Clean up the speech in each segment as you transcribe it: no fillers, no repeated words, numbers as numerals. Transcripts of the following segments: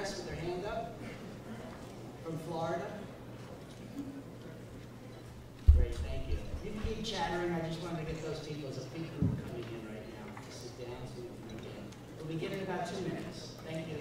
press with their hand up? From Florida? Great, thank you. You can keep chattering. I just wanted to get those people. There's a big group coming in right now. Just sit down so we can begin. We'll begin in about 2 minutes. Thank you.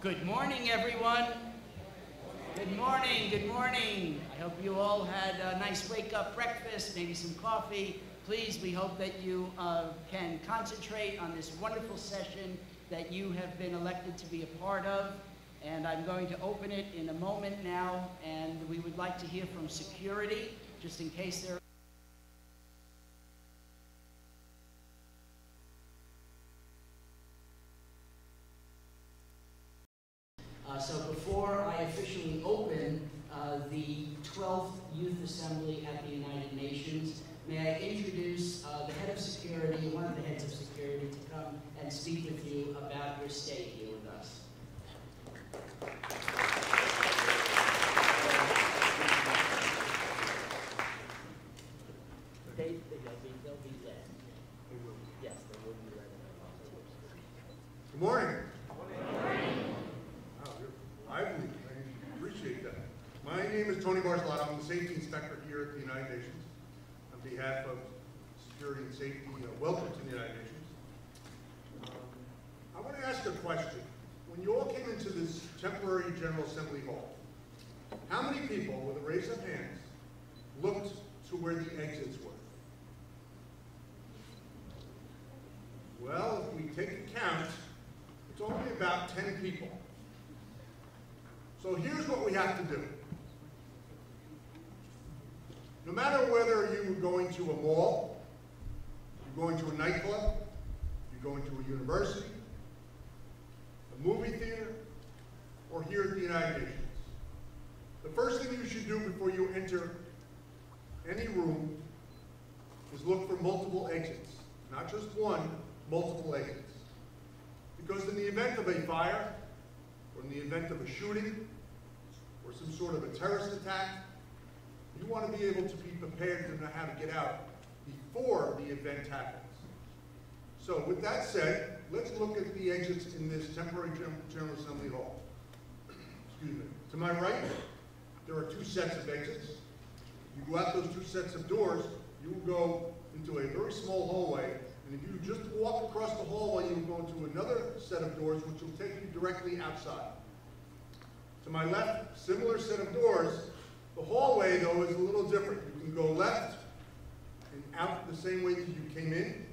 Good morning, everyone. Good morning, good morning. I hope you all had a nice wake-up breakfast, maybe some coffee. Please, we hope that you can concentrate on this wonderful session that you have been elected to be a part of. And I'm going to open it in a moment now, and we would like to hear from security, just in case there So before I officially open the 12th Youth Assembly at the United Nations, may I introduce the head of security, one of the heads of security, to come and speak with you about your stay here with us. They'll be led. Yes, they will be led. Good morning. Lively. I appreciate that. My name is Tony Barcelona. I'm the safety inspector here at the United Nations. On behalf of security and safety, welcome to the United Nations. I want to ask a question. when you all came into this temporary General Assembly hall, how many people, with a raise of hands, looked to where the exits were? Well, if we take a count, it's only about 10 people. So here's what we have to do. No matter whether you're going to a mall, you're going to a nightclub, you're going to a university, a movie theater, or here at the United Nations, the first thing you should do before you enter any room is look for multiple exits. Not just one, multiple exits. Because in the event of a fire, or in the event of a shooting, or some sort of a terrorist attack, you want to be able to be prepared to know how to get out before the event happens. So with that said, let's look at the exits in this temporary General Assembly hall. Excuse me. To my right, there are 2 sets of exits. You go out those 2 sets of doors, you will go into a very small hallway, and if you just walk across the hallway, you will go into another set of doors which will take you directly outside. To my left, similar set of doors. The hallway, though, is a little different. You can go left and out the same way that you came in,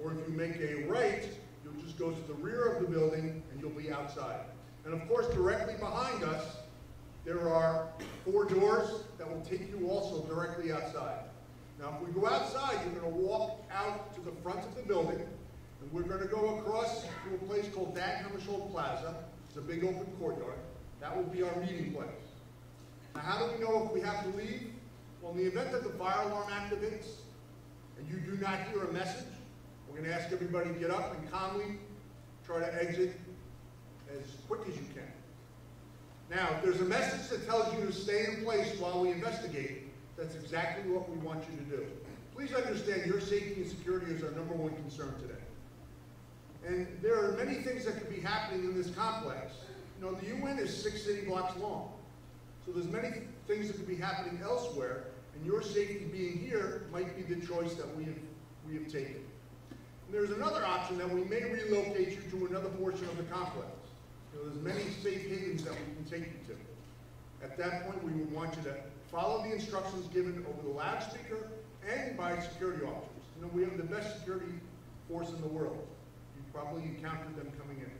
or if you make a right, you'll just go to the rear of the building and you'll be outside. And of course, directly behind us, there are 4 doors that will take you also directly outside. Now, if we go outside, you're going to walk out to the front of the building, and we're going to go across to a place called Dag Hammarskjöld Plaza. It's a big open courtyard. That will be our meeting place. Now, how do we know if we have to leave? Well, in the event that the fire alarm activates and you do not hear a message, we're going to ask everybody to get up and calmly try to exit as quick as you can. Now, if there's a message that tells you to stay in place while we investigate, that's exactly what we want you to do. Please understand your safety and security is our #1 concern today. And there are many things that could be happening in this complex. You know, the UN is 6 city blocks long. So there's many things that could be happening elsewhere, and your safety being here might be the choice that we have taken. And there's another option that we may relocate you to another portion of the complex. You know, there's many safe havens that we can take you to. At that point, we would want you to follow the instructions given over the loudspeaker and by security officers. You know, we have the best security force in the world. You've probably encountered them coming in.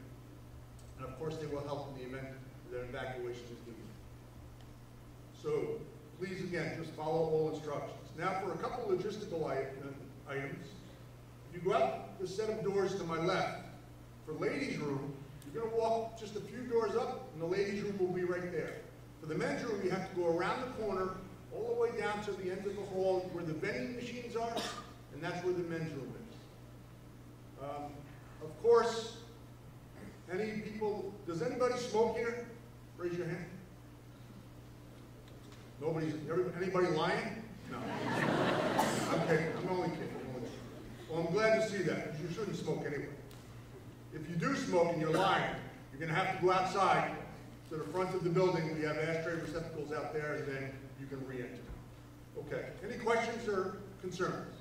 And of course, they will help in the event that evacuation is needed. So, please again, just follow all instructions. Now for a couple logistical items. If you go out the set of doors to my left, for ladies' room, you're going to walk just a few doors up, and the ladies' room will be right there. For the men's room, you have to go around the corner, all the way down to the end of the hall where the vending machines are, and that's where the men's room is. Of course, does anybody smoke here? Raise your hand. Anybody lying? No. I'm kidding. I'm only kidding. Well, I'm glad to see that, because you shouldn't smoke anyway. If you do smoke and you're lying, you're going to have to go outside to the front of the building. We have ashtray receptacles out there, and then you can re-enter. Okay. Any questions or concerns?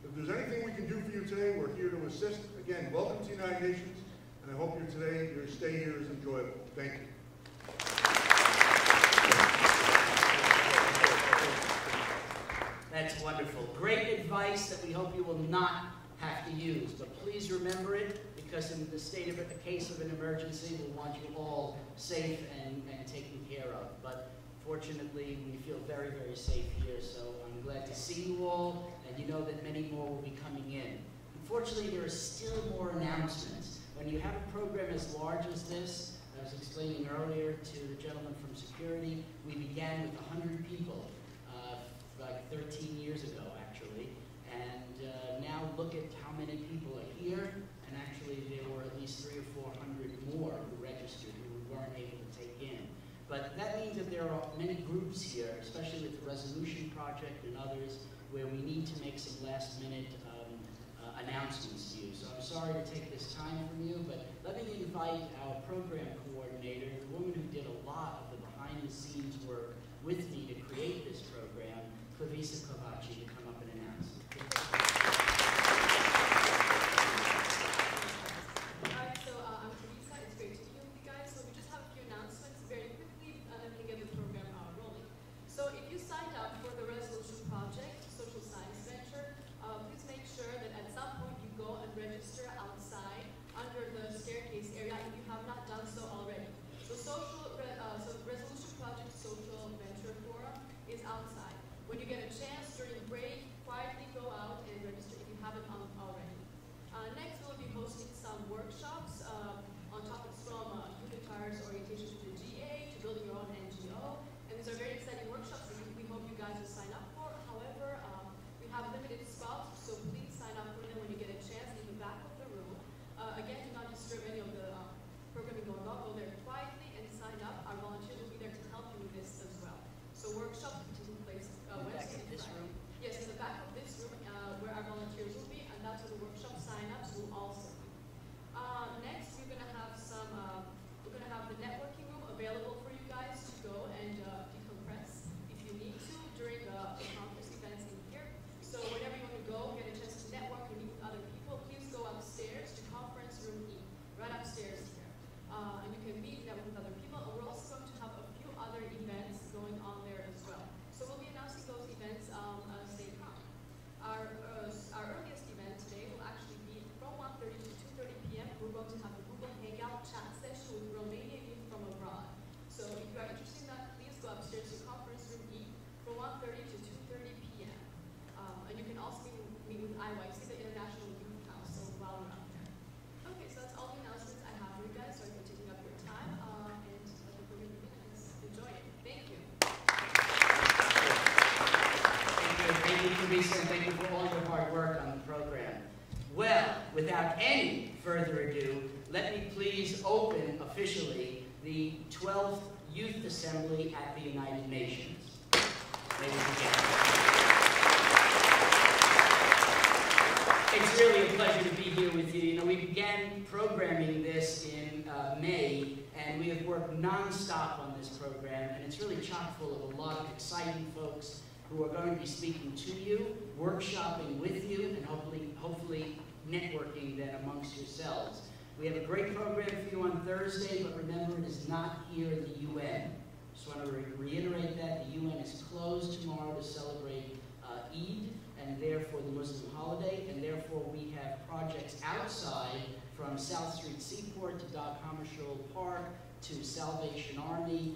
If there's anything we can do for you today, we're here to assist. Again, welcome to the United Nations, and I hope your stay here is enjoyable. Thank you. That's wonderful. Great advice that we hope you will not have to use. But please remember it, because in the case of an emergency, we'll want you all safe and taken care of. But fortunately, we feel very, very safe here. So I'm glad to see you all, and you know that many more will be coming in. Unfortunately, there are still more announcements. When you have a program as large as this, I was explaining earlier to the gentleman from security, we began with 100 people. Like 13 years ago, actually, and now look at how many people are here, and actually there were at least 300 or 400 more who registered who we weren't able to take in. But that means that there are many groups here, especially with the Resolution Project and others, where we need to make some last-minute announcements to you. So I'm sorry to take this time from you, but let me invite our program coordinator, the woman who did a lot of the behind-the-scenes work with me to create this program, Clarissa Kovaci, to come up and announce. Alright, so I'm Clarissa. It's great to be here with you guys. IYC, the International Youth House, so while we're up there. Okay, so that's all the announcements I have for you guys. Sorry for taking up your time, and I think we're going to begin. Enjoy it. Thank you. Thank you, Teresa, and thank you for all your hard work on the program. Well, without any further ado, let me please open officially the 12th Youth Assembly at the United Nations. May we begin. It's really a pleasure to be here with you. You know, we began programming this in May, and we have worked non-stop on this program, and it's really chock full of a lot of exciting folks who are going to be speaking to you, workshopping with you, and hopefully networking then amongst yourselves. We have a great program for you on Thursday, but remember, it is not here in the UN. Just want to reiterate that the UN is closed tomorrow to celebrate Eid, and therefore the Muslim holiday, and therefore we have projects outside from South Street Seaport to Dock Hammarskjöld Park to Salvation Army,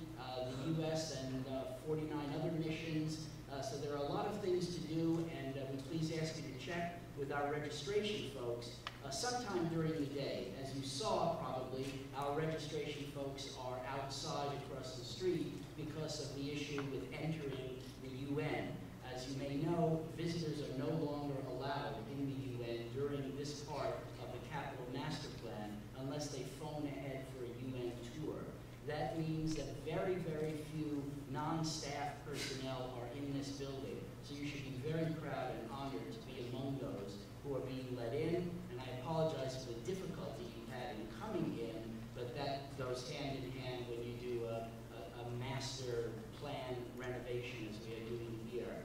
the US, and 49 other missions. So there are a lot of things to do, and we please ask you to check with our registration folks sometime during the day. As you saw probably, our registration folks are outside across the street because of the issue with entering the UN. As you may know, visitors are no longer allowed in the UN during this part of the Capital Master Plan unless they phone ahead for a UN tour. That means that very, very few non-staff personnel are in this building. So you should be very proud and honored to be among those who are being let in. And I apologize for the difficulty you had in coming in, but that goes hand in hand when you do a master plan renovation as we are doing here.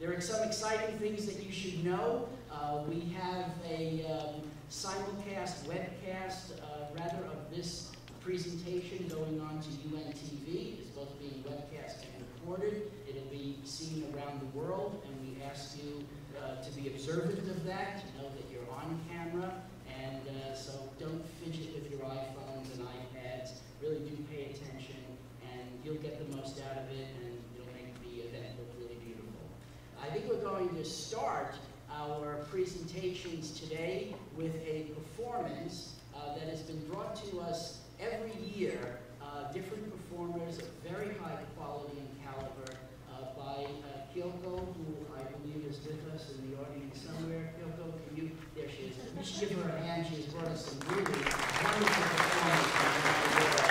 There are some exciting things that you should know. We have a simulcast, webcast, rather, of this presentation going on to UN TV. It's both being webcast and recorded. It'll be seen around the world, and we ask you to be observant of that, to know that you're on camera, and so don't fidget with your iPhones and iPads. Really do pay attention, and you'll get the most out of it, and it'll make the event look really beautiful. I think we're going to start our presentations today with a performance that has been brought to us every year, different performers of very high quality and caliber by Kyoko, who I believe is with us in the audience somewhere. Kyoko, can you? There she is. We should give her a hand. She has brought us some really wonderful performers from around the world.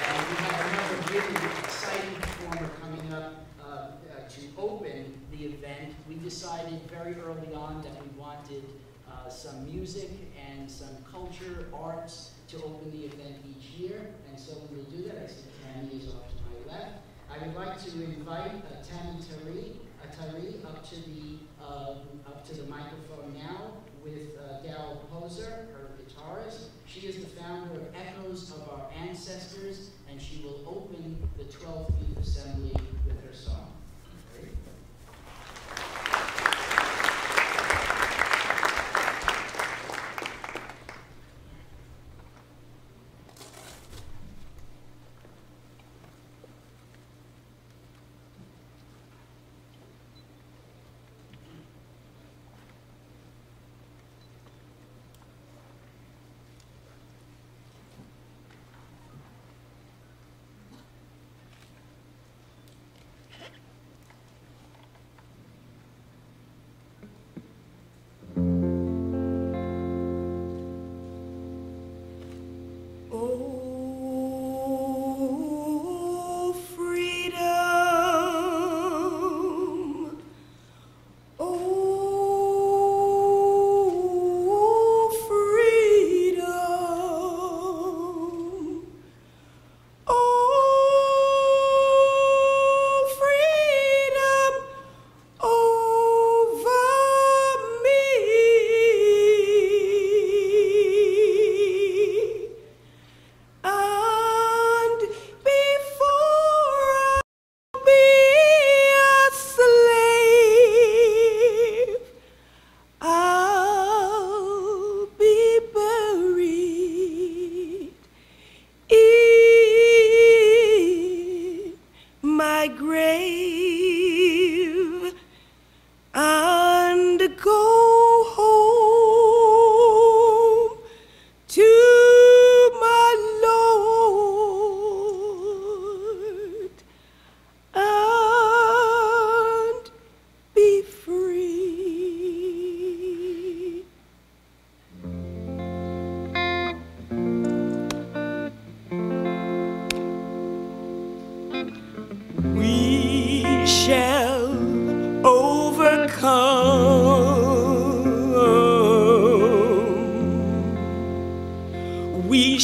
And we have another really exciting performer coming up to open the event. We decided very early on that we wanted some music and some culture, arts, to open the event each year, and so we will do that. I see Tami is off to my left. I would like to invite Tyree up to the microphone now with Daryle Pooser, her guitarist. She is the founder of Echoes of Our Ancestors, and she will open the 12th Youth Assembly with her song. Ready?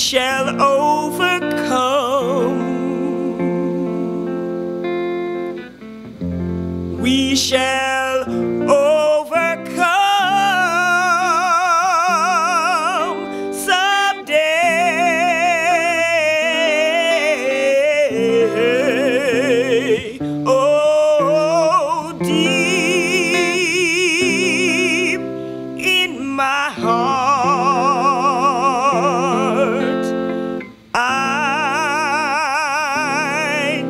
shall overcome. We shall overcome someday. Oh, deep in my heart, I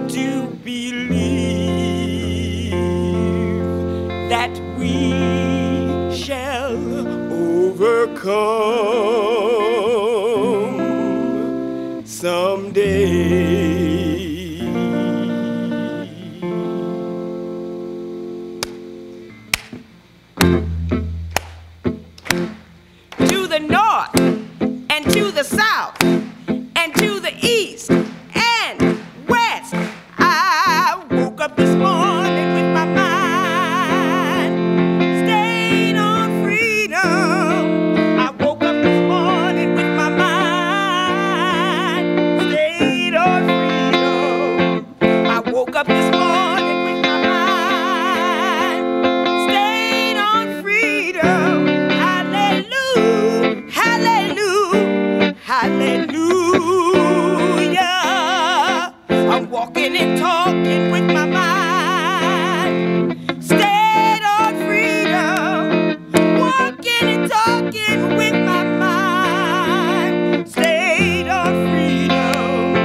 do believe that we shall overcome someday. To the north and to the south and to the east and west, I woke up this morning with my mind stayed on freedom. I woke up this morning with my mind stayed on freedom. I woke up this morning with my mind stayed on freedom. Hallelujah, hallelujah, hallelujah. I'm walking and talking with my mind stayed on freedom. Walking and talking with my mind stayed on freedom.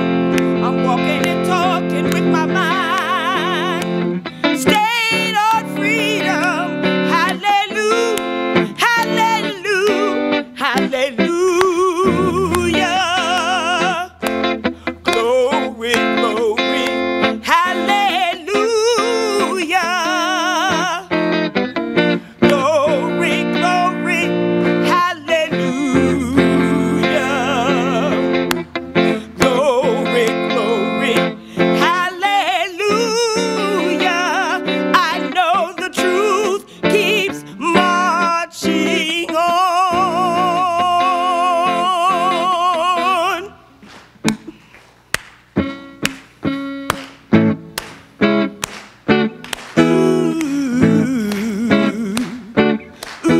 I'm walking and talking with my mind stayed on freedom. Hallelujah, hallelujah, hallelujah. Glory, glory, hallelujah. Glory, glory, hallelujah. Glory, glory, hallelujah. I know the truth keeps marching on. Ooh, ooh,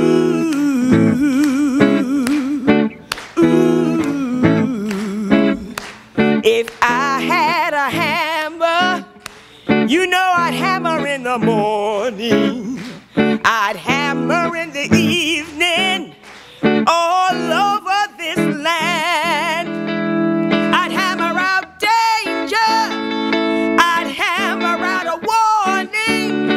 ooh. If I had a hammer, you know I'd hammer in the morning, I'd hammer in the evening, all over this land. I'd hammer out danger, I'd hammer out a warning,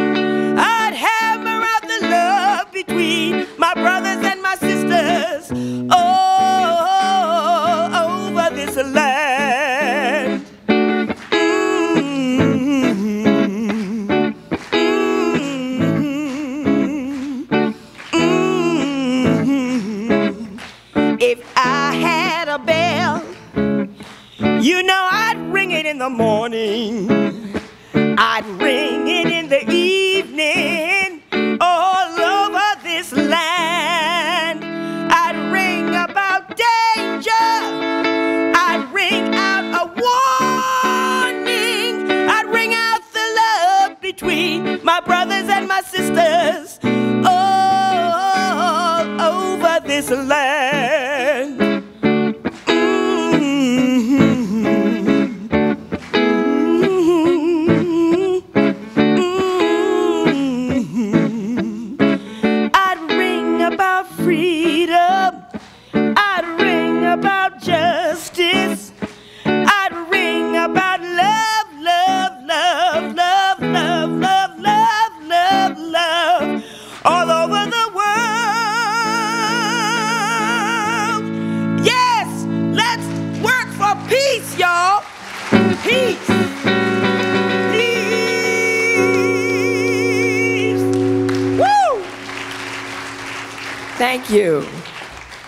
I'd hammer out the love between my brothers and my sisters, all over this land. If I had a bell, you know I'd ring it in the morning, I'd ring it in the evening, all over this land. I'd ring about danger, I'd ring out a warning, I'd ring out the love between my brothers and my sisters, all over this land. I'd ring about freedom, I'd ring about justice, I'd ring about love, love, love, love, love, love, love, love, love, all over the world. Yes, let's work for peace, y'all. Peace. Peace. Woo! Thank you.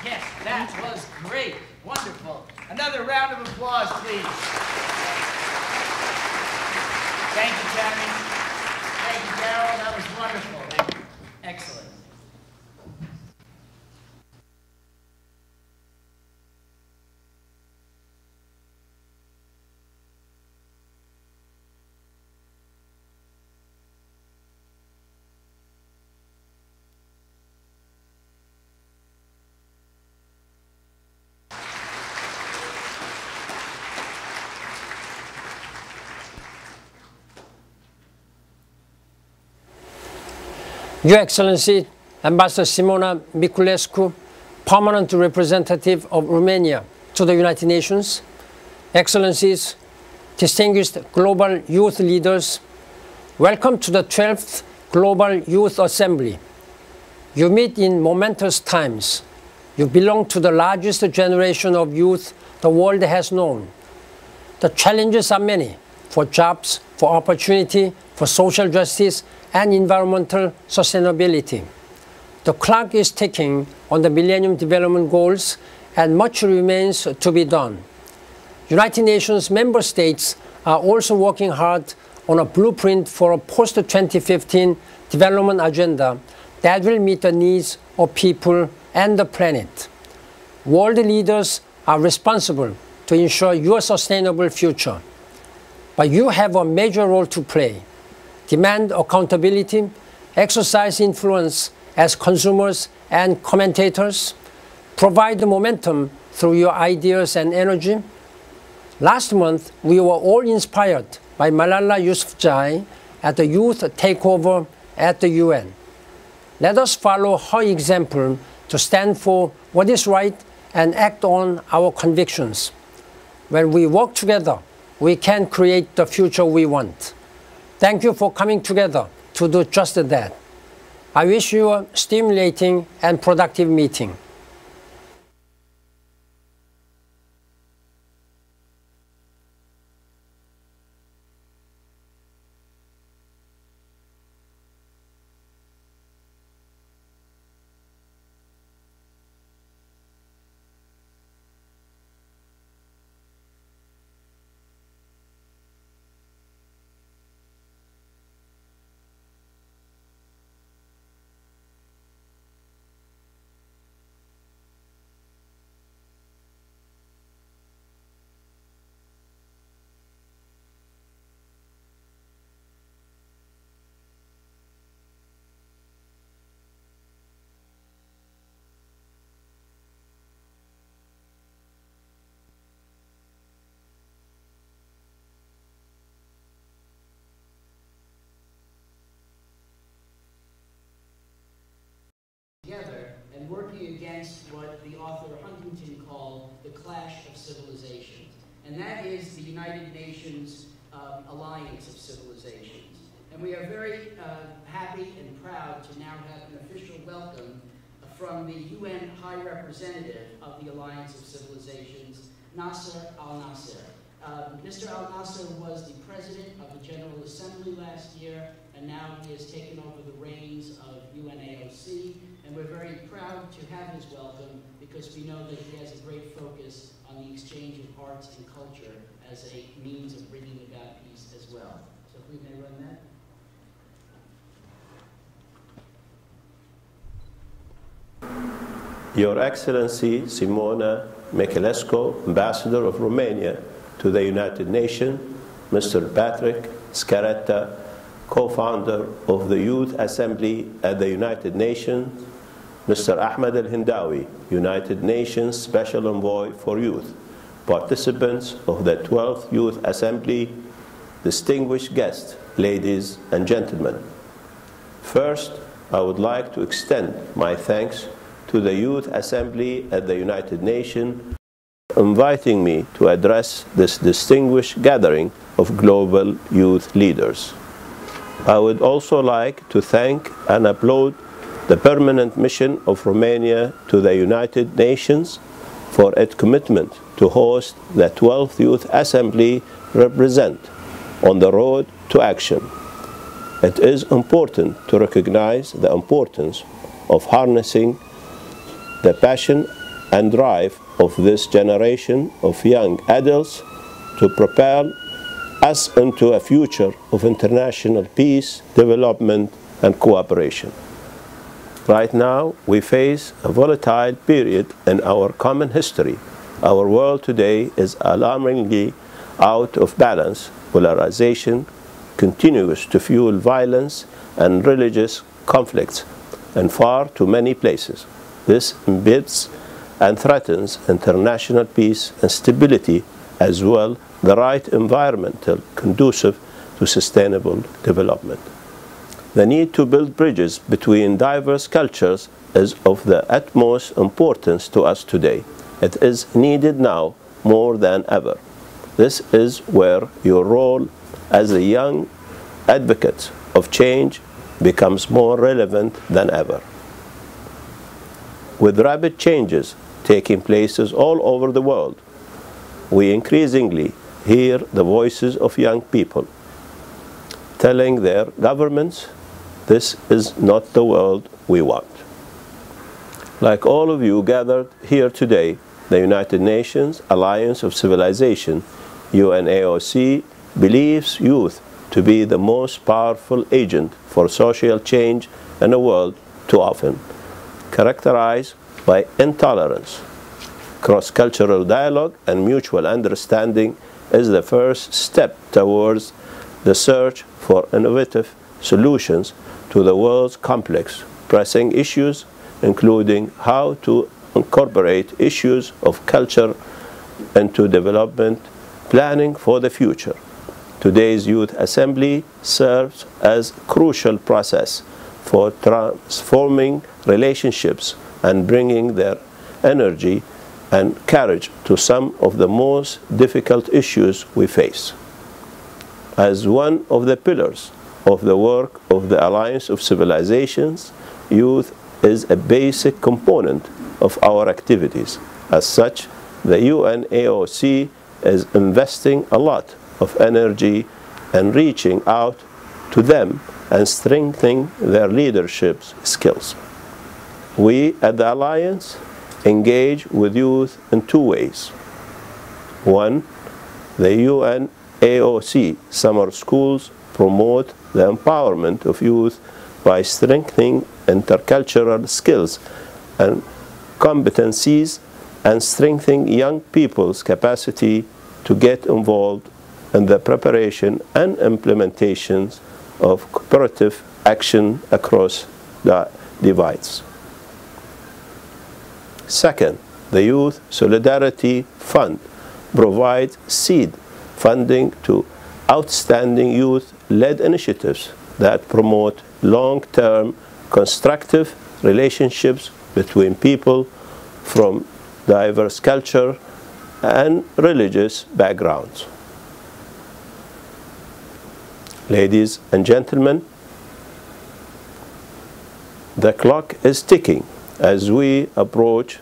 Yes, that was great. Wonderful. Another round of applause, please. Thank you, Tami. Thank you, Daryle. That was wonderful. Thank you. Excellent. Your Excellency, Ambassador Simona Miculescu, Permanent Representative of Romania to the United Nations, Excellencies, distinguished global youth leaders, welcome to the 12th Global Youth Assembly. You meet in momentous times. You belong to the largest generation of youth the world has known. The challenges are many for jobs, for opportunity, for social justice, and environmental sustainability. The clock is ticking on the Millennium Development Goals, and much remains to be done. United Nations member states are also working hard on a blueprint for a post-2015 development agenda that will meet the needs of people and the planet. World leaders are responsible to ensure your sustainable future. But you have a major role to play. Demand accountability, exercise influence as consumers and commentators, provide the momentum through your ideas and energy. Last month, we were all inspired by Malala Yousafzai at the Youth Takeover at the UN. Let us follow her example to stand for what is right and act on our convictions. When we work together, we can create the future we want. Thank you for coming together to do just that. I wish you a stimulating and productive meeting. Together and working against what the author Huntington called the clash of civilizations. And that is the United Nations Alliance of Civilizations. And we are very happy and proud to now have an official welcome from the UN High Representative of the Alliance of Civilizations, Nassir Al-Nasser. Mr. Al-Nasser was the president of the General Assembly last year, and now he has taken over the reins of UNAOC, and we're very proud to have his welcome because we know that he has a great focus on the exchange of arts and culture as a means of bringing about peace as well. So if we may run that. Your Excellency Simona Miculescu, Ambassador of Romania to the United Nations, Mr. Patrick Sciarratta, co-founder of the Youth Assembly at the United Nations, Mr. Ahmed Al-Hindawi, United Nations Special Envoy for Youth, participants of the 12th Youth Assembly, distinguished guests, ladies and gentlemen. First, I would like to extend my thanks to the Youth Assembly at the United Nations inviting me to address this distinguished gathering of global youth leaders. I would also like to thank and applaud the permanent mission of Romania to the United Nations for its commitment to host the 12th Youth Assembly represent on the road to action. It is important to recognize the importance of harnessing the passion and drive of this generation of young adults to propel us into a future of international peace, development, and cooperation. Right now, we face a volatile period in our common history. Our world today is alarmingly out of balance. Polarization continues to fuel violence and religious conflicts in far too many places. This embeds and threatens international peace and stability, as well the right environmental conducive to sustainable development. The need to build bridges between diverse cultures is of the utmost importance to us today. It is needed now more than ever. This is where your role as a young advocate of change becomes more relevant than ever. With rapid changes taking places all over the world, we increasingly hear the voices of young people telling their governments, this is not the world we want. Like all of you gathered here today, the United Nations Alliance of Civilization, UNAOC, believes youth to be the most powerful agent for social change in a world too often characterized by intolerance. Cross-cultural dialogue and mutual understanding is the first step towards the search for innovative solutions to the world's complex, pressing issues, including how to incorporate issues of culture into development planning for the future. Today's Youth Assembly serves as a crucial process for transforming relationships and bringing their energy and courage to some of the most difficult issues we face. As one of the pillars of the work of the Alliance of Civilizations, youth is a basic component of our activities. As such, the UNAOC is investing a lot of energy and reaching out to them and strengthening their leadership skills. We at the Alliance engage with youth in two ways. One, the UNAOC summer schools promote the empowerment of youth by strengthening intercultural skills and competencies and strengthening young people's capacity to get involved in the preparation and implementations of cooperative action across the divides. Second, the Youth Solidarity Fund provides seed funding to outstanding youth-led initiatives that promote long-term constructive relationships between people from diverse culture and religious backgrounds. Ladies and gentlemen, the clock is ticking as we approach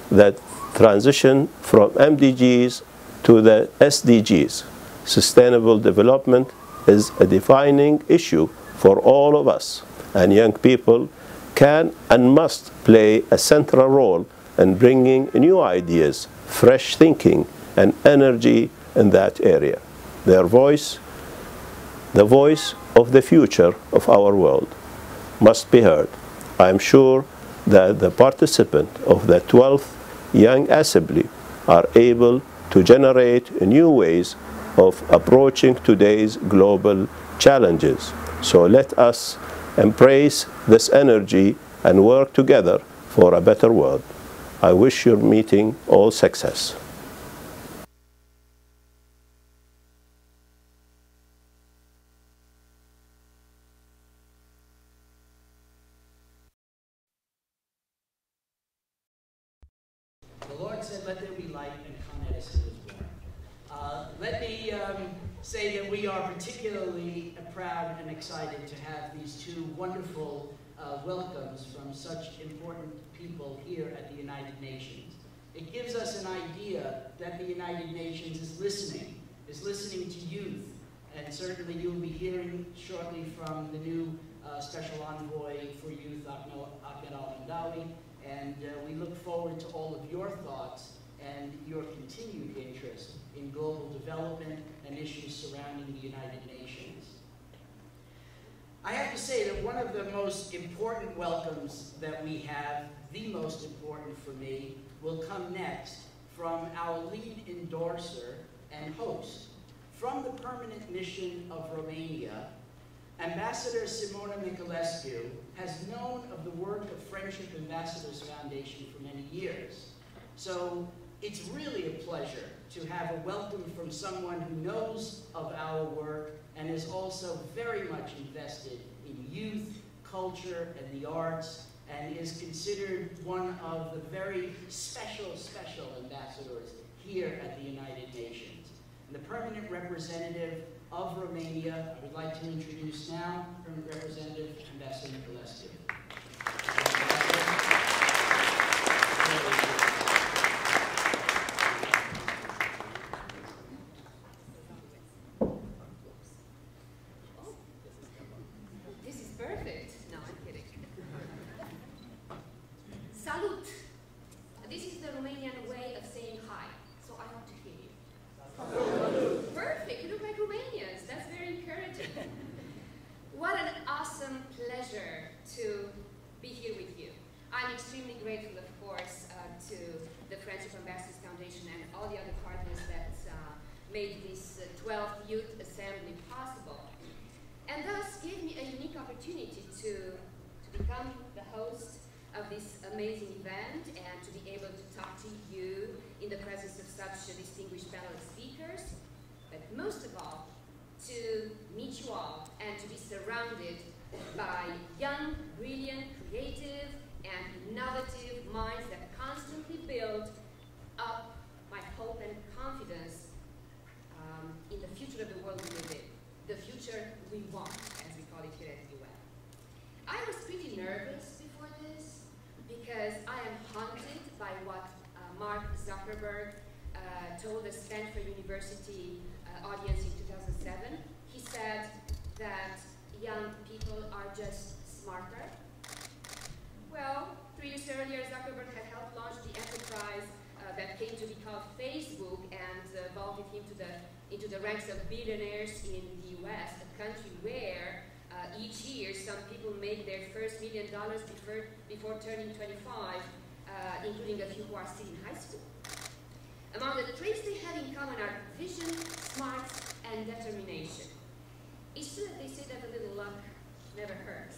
that transition from MDGs to the SDGs. Sustainable development is a defining issue for all of us, and young people can and must play a central role in bringing new ideas, fresh thinking, and energy in that area. Their voice, the voice of the future of our world, must be heard. I am sure that the participants of the 12th Young Assembly are able to generate new ways of approaching today's global challenges. So let us embrace this energy and work together for a better world. I wish your meeting all success. The Lord said, let there be light, and Con Edison was born. Let me say that we are particularly proud and excited to have these two wonderful welcomes from such important people here at the United Nations. It gives us an idea that the United Nations is listening to youth, and certainly you'll be hearing shortly from the new Special Envoy for Youth, Ahmed Al-Hamdawi, and we look forward to all of your thoughts and your continued interest in global development and issues surrounding the United Nations. I have to say that one of the most important welcomes that we have, the most important for me, will come next from our lead endorser and host. From the permanent mission of Romania, Ambassador Simona Miculescu has known of the work of Friendship Ambassadors Foundation for many years. So it's really a pleasure to have a welcome from someone who knows of our work and is also very much invested in youth, culture, and the arts, and is considered one of the very special ambassadors here at the United Nations. And the permanent representative of Romania, I would like to introduce now Permanent Representative Ambassador Miculescu. This is perfect. No, I'm kidding. Salut! This is the Romanian way of saying hi, so I want to hear you. Perfect, you look like Romanians. That's very encouraging. What an awesome pleasure to be here with you. I'm extremely grateful, of course, to the Friendship Ambassadors Foundation and all the other partners that made this 12th Youth Assembly possible, and thus gave me a unique opportunity to become the host of this amazing event and to be able to talk to you in the presence of such a distinguished panel of speakers, but most of all, to meet you all and to be surrounded by young, brilliant, creative, and innovative minds that constantly build up my hope and confidence in the future of the world we live in, the future we want, as we call it here at the UN. I was pretty nervous before this because I am haunted by what Mark Zuckerberg told the Stanford University audience in 2007. He said that young people are just smarter. Well, 3 years earlier, Zuckerberg had helped launch the enterprise that came to be called Facebook and vaulted him into the ranks of billionaires in the US, a country where each year some people make their first $1 million before turning 25, including a few who are still in high school. Among the traits they have in common are vision, smarts, and determination. It's true that they say that a little luck never hurts,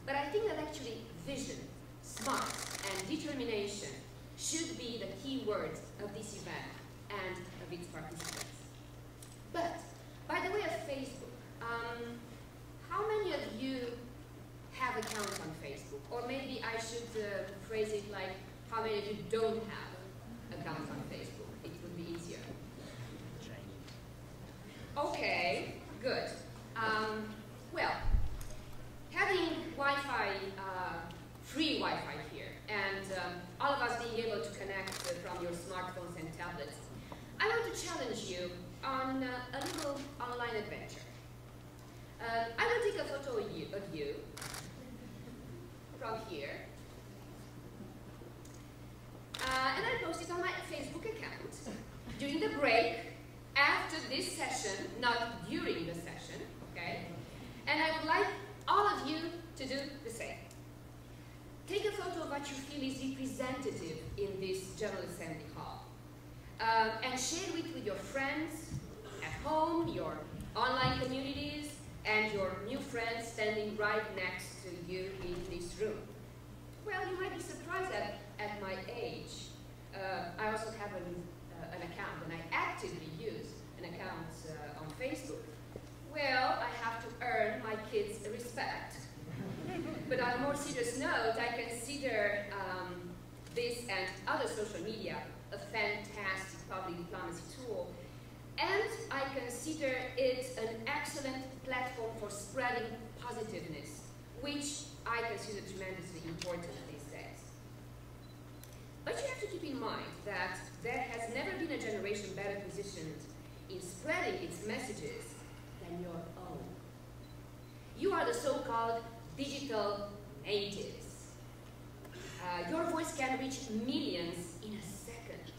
but I think that actually vision, smarts, and determination should be the key words of this event and of its participants. But, by the way of Facebook, how many of you have accounts on Facebook? Or maybe I should phrase it like, how many of you don't have accounts on Facebook? It would be easier. Okay, good. Well, having Wi-Fi, free Wi-Fi here, and all of us being able to connect from your smartphones and tablets, I want to challenge you on a little online adventure. I will take a photo of you from here, and I'll post it on my Facebook account during the break, after this session, not during the session, okay? And I would like all of you to do the same. Take a photo of what you feel is representative in this General Assembly Hall, and share it with your friends at home, your online communities, and your new friends standing right next to you in this room. Well, you might be surprised that at my age, I also have an account, and I actively use an account on Facebook. Well, I have to earn my kids' respect. But on a more serious note, I consider this and other social media a fantastic public diplomacy tool, and I consider it an excellent platform for spreading positiveness, which I consider tremendously important these days. But you have to keep in mind that there has never been a generation better positioned in spreading its messages than your own. You are the so-called digital natives. Your voice can reach millions in a second.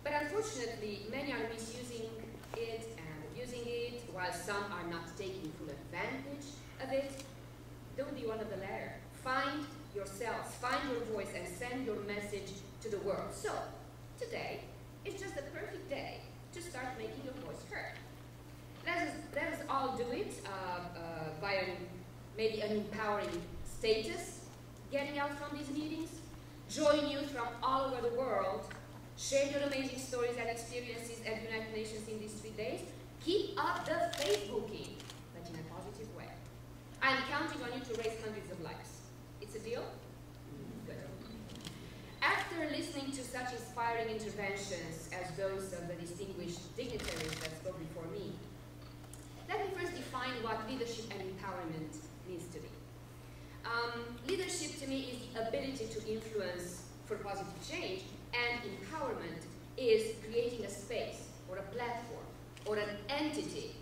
But unfortunately, many are misusing it and abusing it, while some are not taking full advantage of it. Don't be one of the latter. Find yourselves, find your voice, and send your message to the world. So, today is just the perfect day to start making your voice heard. Let us all do it by maybe an empowering status, getting out from these meetings, join youth from all over the world, share your amazing stories and experiences at United Nations in these 3 days. Keep up the Facebooking, but in a positive way. I'm counting on you to raise hundreds of likes. It's a deal? Good. After listening to such inspiring interventions as those of the distinguished dignitaries that spoke before me, let me first define what leadership and empowerment means to me. Leadership to me is the ability to influence for positive change, and empowerment is creating a space or a platform or an entity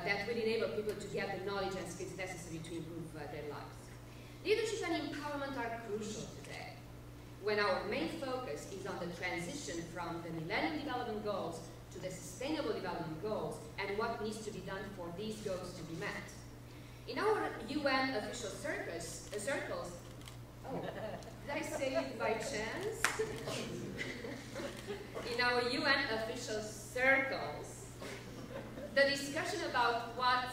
that will enable people to get the knowledge and skills necessary to improve their lives. Leadership and empowerment are crucial today, when our main focus is on the transition from the Millennium Development Goals to the Sustainable Development Goals and what needs to be done for these goals to be met. In our UN official circles, oh, did I say it by chance? In our UN official circles, the discussion about what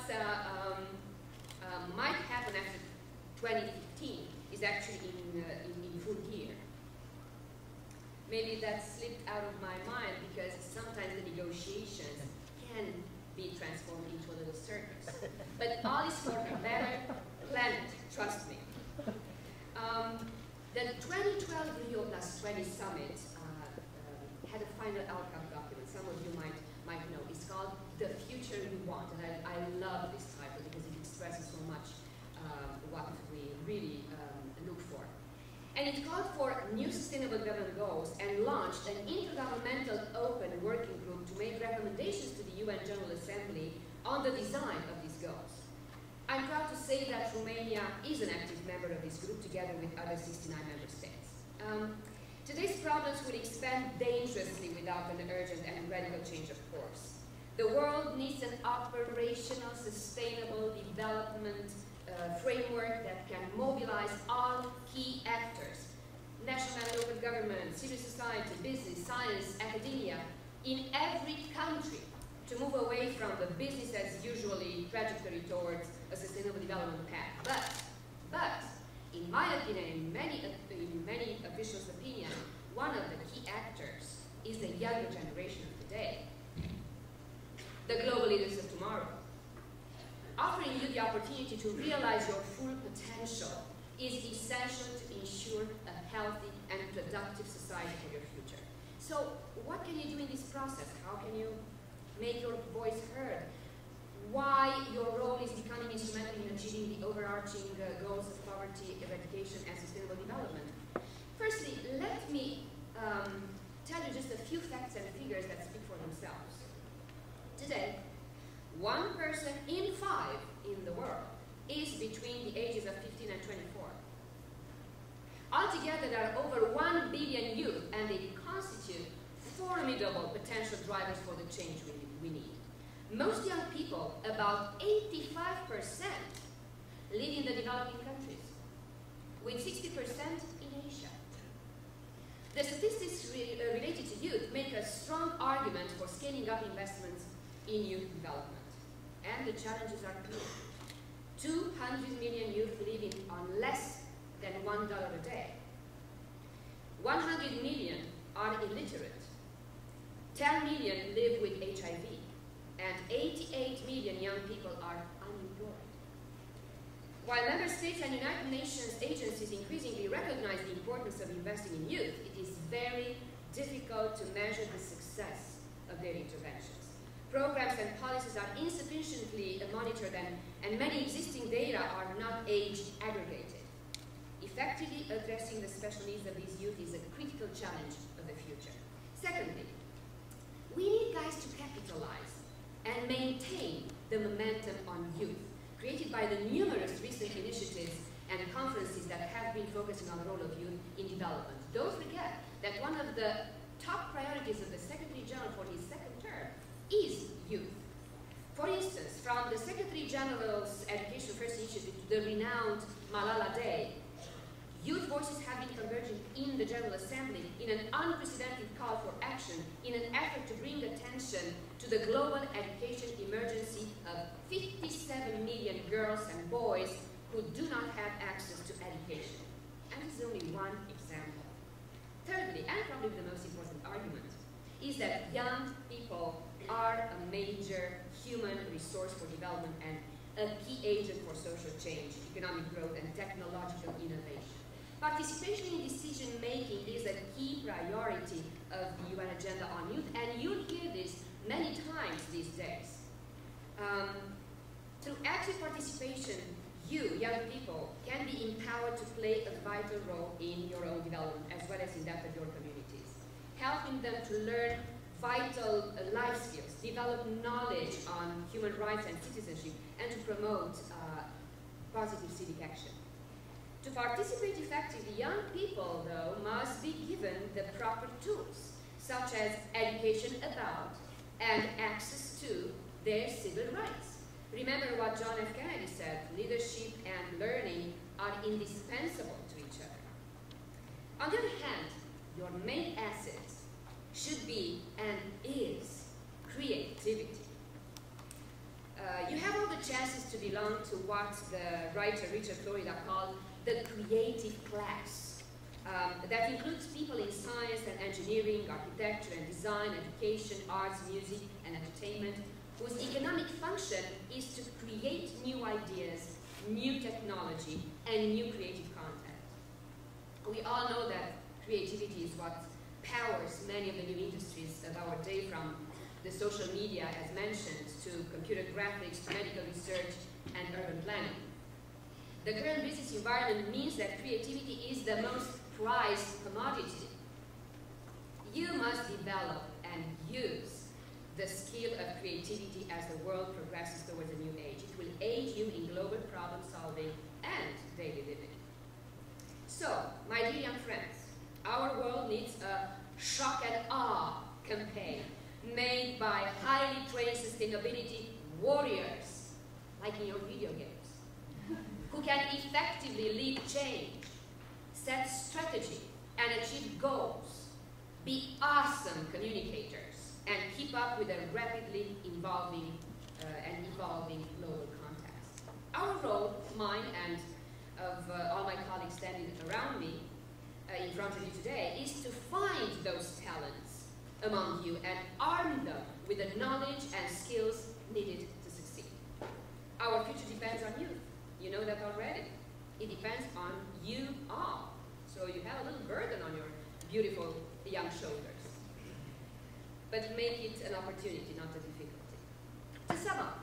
might happen after 2015 is actually in full gear. Maybe that slipped out of my mind because sometimes the negotiations can be transformed into a little circus. But all is for a better planet, trust me. The 2012 Rio Plus 20 Summit had a final outcome document. Some of you might know. It's called The Future We Want. And I love this title because it expresses so much what we really look for. And it called for new sustainable development goals and launched an intergovernmental open working group to make recommendations to the UN General Assembly on the design of these goals. I'm proud to say that Romania is an active member of this group together with other 69 member states. Today's problems will expand dangerously without an urgent and radical change, of course. The world needs an operational, sustainable development framework that can mobilize all key actors, national and local government, civil society, business, science, academia, in every country to move away from the business as usually trajectory towards a sustainable development path. But in my opinion, in many officials' opinion, one of the key actors is the younger generation of today, the global leaders of tomorrow. Offering you the opportunity to realize your full potential is essential to ensure a healthy and productive society for your future. So what can you do in this process? How can you make your voice heard? Why your role is becoming instrumental in achieving the overarching goals of poverty eradication and sustainable development. Firstly, let me tell you just a few facts and figures that speak for themselves. Today, 1 person in 5 in the world is between the ages of 15 and 24. Altogether, there are over 1 billion youth, and they constitute formidable potential drivers for the change we need. Most young people, about 85%, live in the developing countries, with 60% in Asia. The statistics related to youth make a strong argument for scaling up investments in youth development. And the challenges are clear. 200 million youth living on less than $1 a day. 100 million are illiterate. 10 million live with HIV. And 88 million young people are unemployed. While member states and United Nations agencies increasingly recognize the importance of investing in youth, it is very difficult to measure the success of their interventions. Programs and policies are insufficiently monitored, and many existing data are not age aggregated. Effectively addressing the special needs of these youth is a critical challenge of the future. Secondly, we need guys to capitalize and maintain the momentum on youth, created by the numerous recent initiatives and conferences that have been focusing on the role of youth in development. Don't forget that one of the top priorities of the Secretary General for his second term is youth. For instance, from the Secretary General's Education First Initiative to the renowned Malala Day, youth voices have been converging in the General Assembly in an unprecedented call for action in an effort to bring attention to the global education emergency of 57 million girls and boys who do not have access to education. And this is only one example. Thirdly, and probably the most important argument, is that young people are a major human resource for development, and a key agent for social change, economic growth, and technological innovation. Participation in decision-making is a key priority of the UN Agenda on Youth, and you'll hear this many times these days. Through active participation, you, young people, can be empowered to play a vital role in your own development, as well as in that of your communities, helping them to learn vital life skills, develop knowledge on human rights and citizenship, and to promote positive civic action. To participate effectively, young people, though, must be given the proper tools, such as education about and access to their civil rights. Remember what John F. Kennedy said, leadership and learning are indispensable to each other. On the other hand, your main asset should be and is creativity. You have all the chances to belong to what the writer Richard Florida called the creative class. That includes people in science and engineering, architecture and design, education, arts, music, and entertainment, whose economic function is to create new ideas, new technology, and new creative content. We all know that creativity is what powers many of the new industries of our day, from the social media, as mentioned, to computer graphics, to medical research, and urban planning. The current business environment means that creativity is the most prized commodity. You must develop and use the skill of creativity as the world progresses towards a new age. It will aid you in global problem solving and daily living. So, my dear young friends, our world needs a shock and awe campaign made by highly trained sustainability warriors, like in your video games, who can effectively lead change, set strategy, and achieve goals, be awesome communicators, and keep up with a rapidly evolving global context. Our role, mine and of all my colleagues standing around me in front of you today, is to find those talents among you and arm them with the knowledge and skills needed to succeed. Our future depends on you. You know that already. It depends on you all. So you have a little burden on your beautiful young shoulders. But make it an opportunity, not a difficulty. To sum up,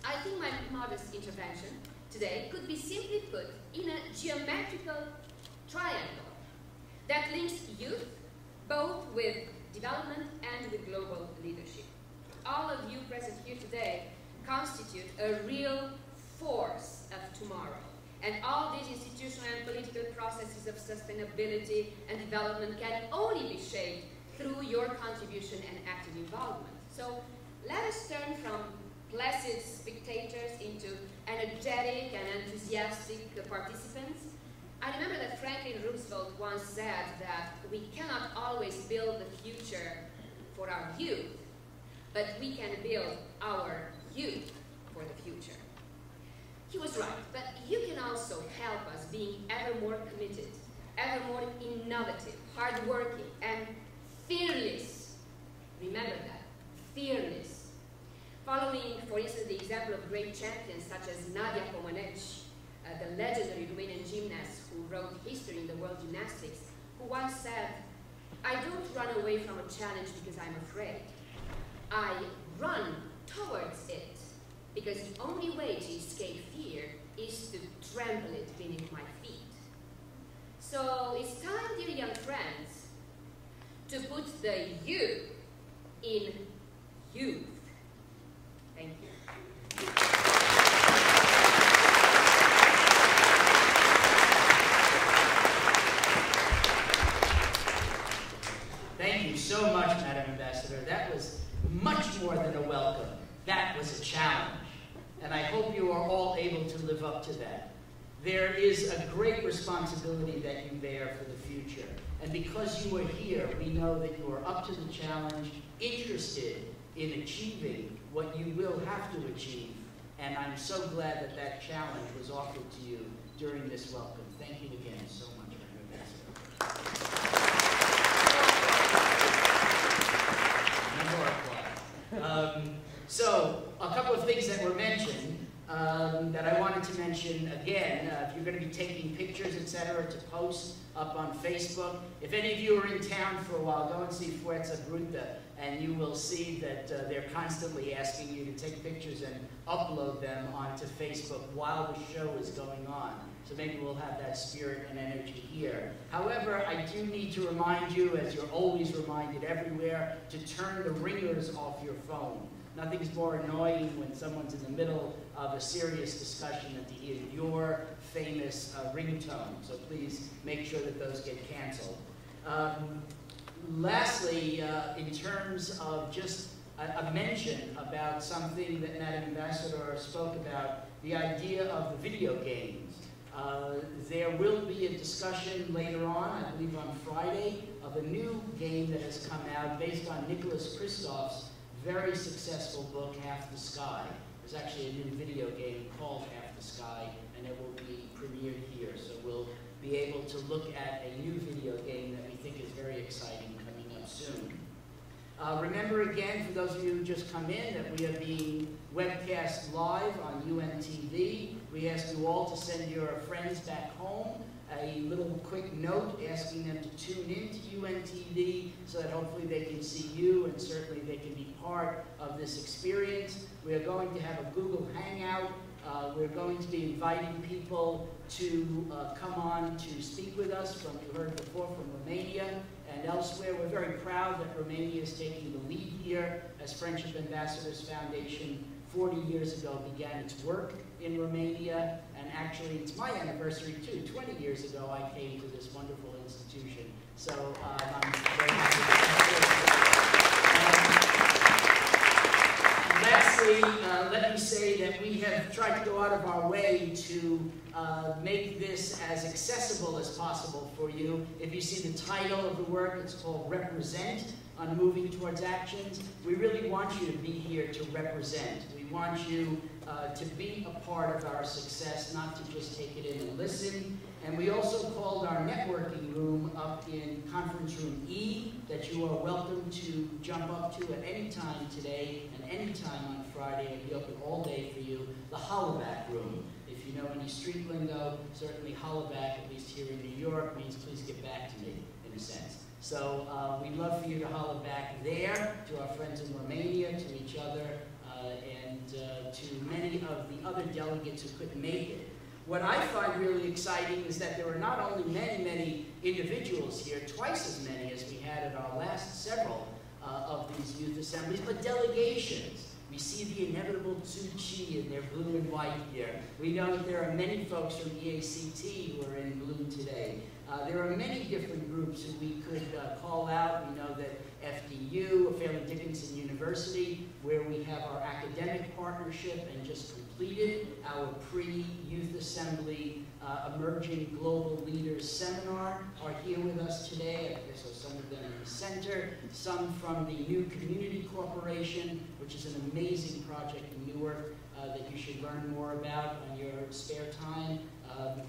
I think my modest intervention today could be simply put in a geometrical triangle that links youth both with development and with global leadership. All of you present here today constitute a real force of tomorrow. And all these institutional and political processes of sustainability and development can only be shaped through your contribution and active involvement. So let us turn from placid spectators into energetic and enthusiastic participants. I remember that Franklin Roosevelt once said that we cannot always build the future for our youth, but we can build our youth for the future. He was right, but you can also help us being ever more committed, ever more innovative, hardworking, and fearless. Remember that, fearless. Following, for instance, the example of great champions such as Nadia Comaneci, the legendary Romanian gymnast who wrote history in the world gymnastics, who once said, "I don't run away from a challenge because I'm afraid. I run towards it because the only way to escape fear is to trample it beneath my feet." So it's time, dear young friends, to put the you in youth. Thank you. Thank you so much, Madam Ambassador. That was much more than a welcome. That was a challenge. And I hope you are all able to live up to that. There is a great responsibility that you bear for the future. And because you are here, we know that you are up to the challenge, interested in achieving what you will have to achieve. And I'm so glad that that challenge was offered to you during this welcome. Thank you again so much, Madam Ambassador. So, a couple of things that were mentioned. You're going to be taking pictures, etc., to post up on Facebook. If any of you are in town for a while, go and see Fuerza Bruta, and you will see that they're constantly asking you to take pictures and upload them onto Facebook while the show is going on. So maybe we'll have that spirit and energy here. However, I do need to remind you, as you're always reminded everywhere, to turn the ringers off your phone. Nothing's more annoying when someone's in the middle of a serious discussion than to hear your famous ringtone. So please make sure that those get canceled. Lastly, in terms of just a mention about something that Madam Ambassador spoke about, the idea of the video games. There will be a discussion later on, I believe on Friday, of a new game that has come out based on Nicholas Kristof's very successful book, Half the Sky. There's actually a new video game called Half the Sky, and it will be premiered here. So we'll be able to look at a new video game that we think is very exciting coming up soon. Remember again, for those of you who just come in, that we are being webcast live on UNTV. We ask you all to send your friends back home a little quick note asking them to tune in to UNTV so that hopefully they can see you and certainly they can be part of this experience. We are going to have a Google Hangout. We're going to be inviting people to come on to speak with us from, you heard before, from Romania and elsewhere. We're very proud that Romania is taking the lead here, as Friendship Ambassadors Foundation 40 years ago began its work in Romania, and actually it's my anniversary too. 20 years ago I came to this wonderful institution, so I'm very happy to lastly, let me say that we have tried to go out of our way to make this as accessible as possible for you. If you see the title of the work, it's called Represent, on Moving Towards Actions. We really want you to be here to represent. We want you to be a part of our success, not to just take it in and listen. And we also called our networking room up in Conference Room E that you are welcome to jump up to at any time today and any time on Friday. It'll be open all day for you. The Hollaback Room. If you know any street lingo, certainly Hollaback, at least here in New York, means please get back to me, in a sense. So we'd love for you to holler back there to our friends in Romania, to each other, and to many of the other delegates who couldn't make it. What I find really exciting is that there are not only many, many individuals here, twice as many as we had at our last several of these youth assemblies, but delegations. We see the inevitable Tzu Chi in their blue and white here. We know that there are many folks from EACT who are in blue today. There are many different groups who we could call out. We know that FDU, Fairleigh Dickinson University, where we have our academic partnership and just completed our pre-Youth Assembly Emerging Global Leaders Seminar, are here with us today. So some of them in the center, some from the New Community Corporation, which is an amazing project in Newark that you should learn more about on your spare time,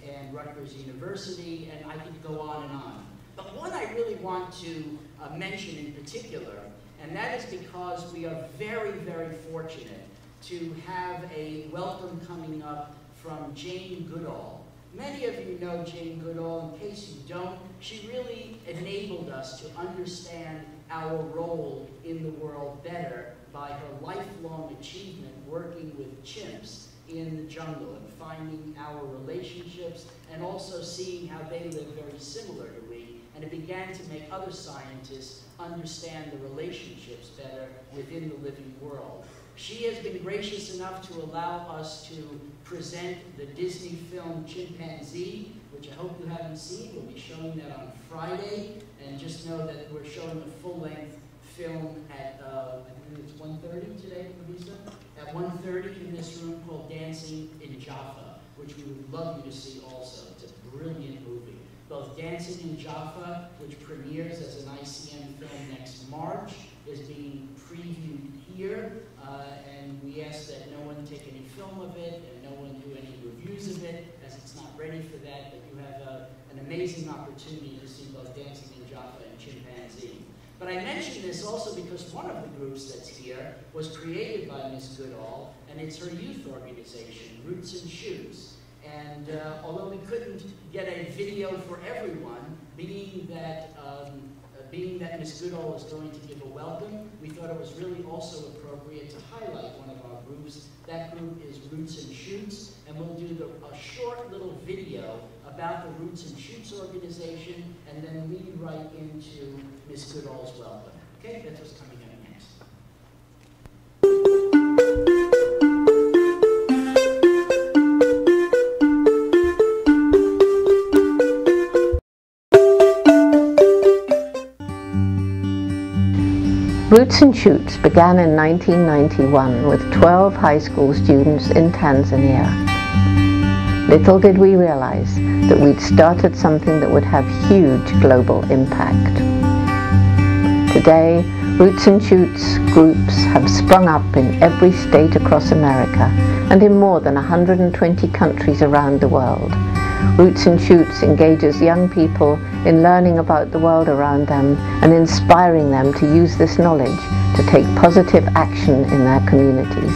and Rutgers University, and I could go on and on. But one I really want to mention in particular, and that is because we are very, very fortunate to have a welcome coming up from Jane Goodall. Many of you know Jane Goodall. In case you don't, she really enabled us to understand our role in the world better by her lifelong achievement working with chimps in the jungle and finding our relationships and also seeing how they live very similar to we. And it began to make other scientists understand the relationships better within the living world. She has been gracious enough to allow us to present the Disney film Chimpanzee, which I hope you haven't seen. We'll be showing that on Friday. And just know that we're showing a full-length film at, I think it's 1:30 today, Lisa? At 1:30 in this room called Dancing in Jaffa, which we would love you to see also. It's a brilliant movie. Both Dancing in Jaffa, which premieres as an ICM film next March, is being previewed here, and we ask that no one take any film of it and no one do any reviews of it, as it's not ready for that, but you have an amazing opportunity to see both Dancing in Jaffa and Chimpanzee. But I mention this also because one of the groups that's here was created by Ms. Goodall, and it's her youth organization, Roots and Shoots. And although we couldn't get a video for everyone, being that Ms. Goodall is going to give a welcome, we thought it was really also appropriate to highlight one of our groups. That group is Roots and Shoots, and we'll do a short little video about the Roots and Shoots organization, and then lead right into Ms. Goodall's welcome. Okay, that's what's coming up next. Roots and Shoots began in 1991 with 12 high school students in Tanzania. Little did we realize that we'd started something that would have huge global impact. Today, Roots and Shoots groups have sprung up in every state across America and in more than 120 countries around the world. Roots and Shoots engages young people in learning about the world around them and inspiring them to use this knowledge to take positive action in their communities.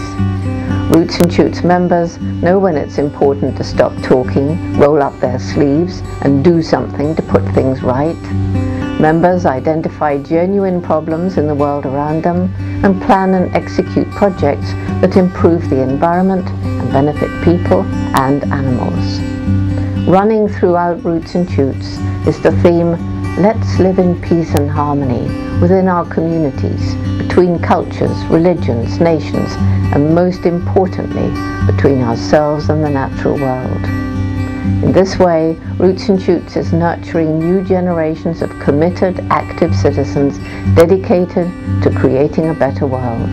Roots and Shoots members know when it's important to stop talking, roll up their sleeves, and do something to put things right. Members identify genuine problems in the world around them and plan and execute projects that improve the environment and benefit people and animals. Running throughout Roots and Shoots is the theme, let's live in peace and harmony within our communities, between cultures, religions, nations, and most importantly, between ourselves and the natural world. In this way, Roots and Shoots is nurturing new generations of committed, active citizens dedicated to creating a better world.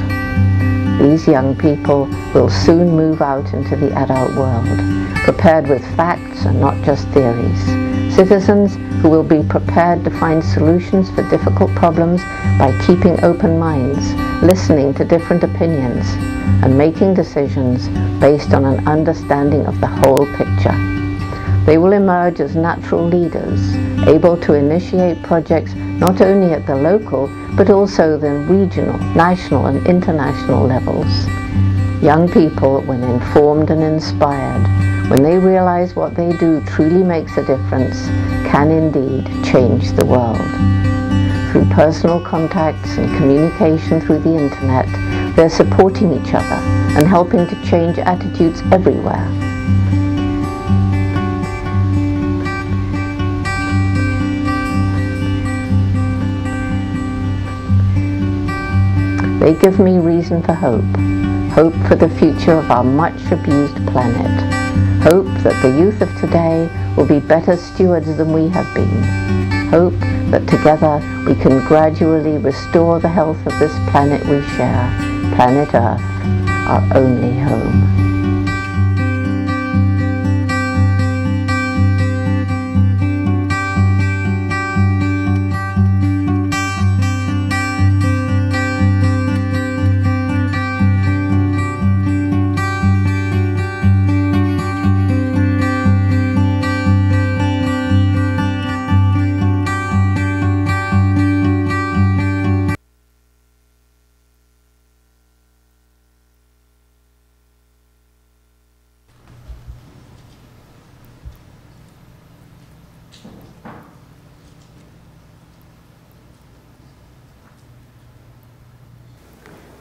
These young people will soon move out into the adult world, prepared with facts and not just theories. Citizens who will be prepared to find solutions for difficult problems by keeping open minds, listening to different opinions, and making decisions based on an understanding of the whole picture. They will emerge as natural leaders, able to initiate projects not only at the local, but also the regional, national, and international levels. Young people, when informed and inspired, when they realize what they do truly makes a difference, can indeed change the world. Through personal contacts and communication through the internet, they're supporting each other and helping to change attitudes everywhere. They give me reason for hope. Hope for the future of our much abused planet. Hope that the youth of today will be better stewards than we have been. Hope that together we can gradually restore the health of this planet we share, planet Earth, our only home.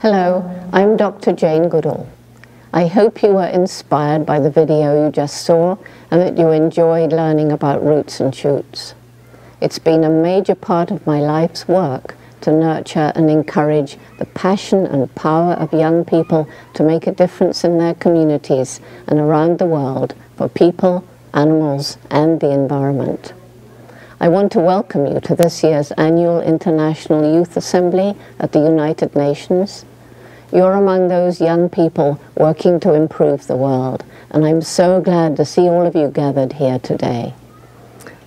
Hello, I'm Dr. Jane Goodall. I hope you were inspired by the video you just saw and that you enjoyed learning about Roots and Shoots. It's been a major part of my life's work to nurture and encourage the passion and power of young people to make a difference in their communities and around the world for people, animals, and the environment. I want to welcome you to this year's annual International Youth Assembly at the United Nations. You're among those young people working to improve the world, and I'm so glad to see all of you gathered here today.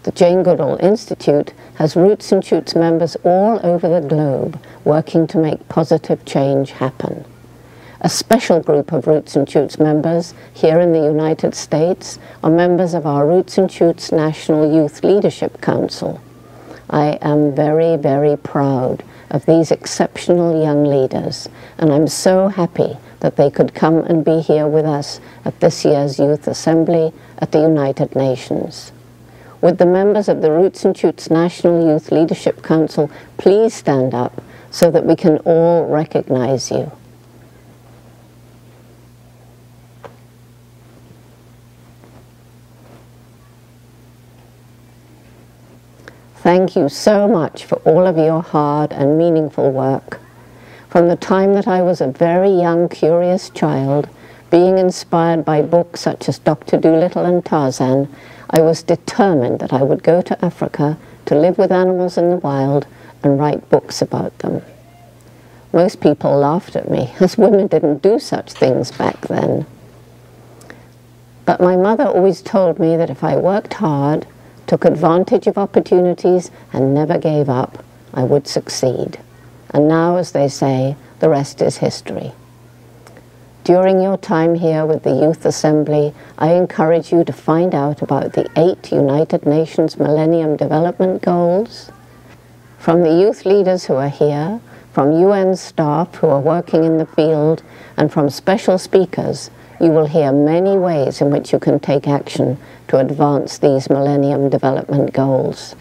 The Jane Goodall Institute has Roots and Shoots members all over the globe working to make positive change happen. A special group of Roots and Shoots members here in the United States are members of our Roots and Shoots National Youth Leadership Council. I am very, very proud of these exceptional young leaders, and I'm so happy that they could come and be here with us at this year's Youth Assembly at the United Nations. Would the members of the Roots and Shoots National Youth Leadership Council please stand up so that we can all recognize you? Thank you so much for all of your hard and meaningful work. From the time that I was a very young, curious child, being inspired by books such as Dr. Dolittle and Tarzan, I was determined that I would go to Africa to live with animals in the wild and write books about them. Most people laughed at me, as women didn't do such things back then. But my mother always told me that if I worked hard, took advantage of opportunities, and never gave up, I would succeed. And now, as they say, the rest is history. During your time here with the Youth Assembly, I encourage you to find out about the 8 United Nations Millennium Development Goals. From the youth leaders who are here, from UN staff who are working in the field, and from special speakers, you will hear many ways in which you can take action to advance these Millennium Development Goals.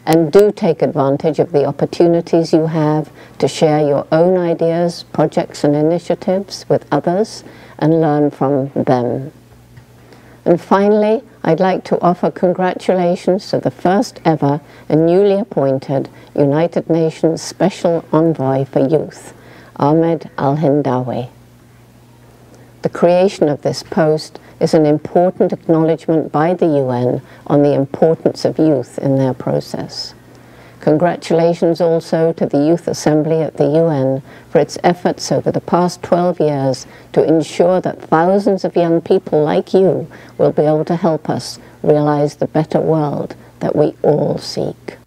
And do take advantage of the opportunities you have to share your own ideas, projects and initiatives with others and learn from them. And finally, I'd like to offer congratulations to the first ever and newly appointed United Nations Special Envoy for Youth, Ahmed Al-Hindawi. The creation of this post is an important acknowledgement by the UN on the importance of youth in their process. Congratulations also to the Youth Assembly at the UN for its efforts over the past 12 years to ensure that thousands of young people like you will be able to help us realize the better world that we all seek.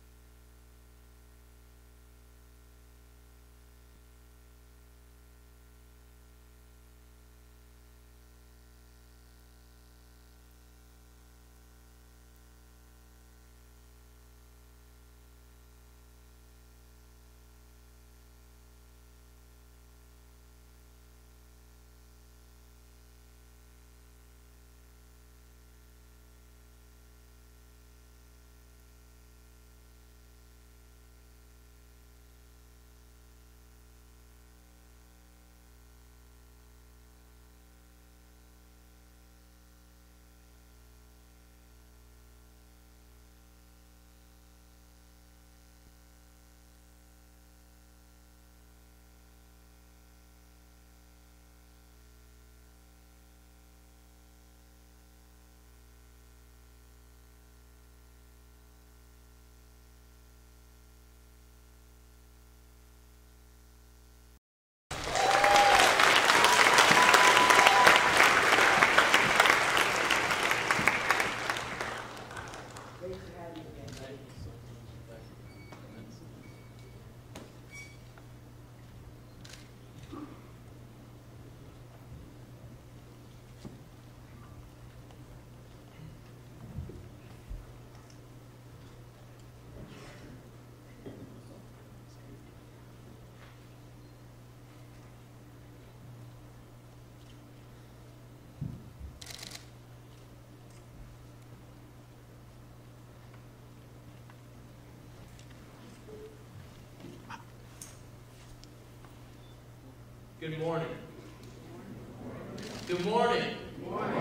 Good morning. Good morning. Good morning.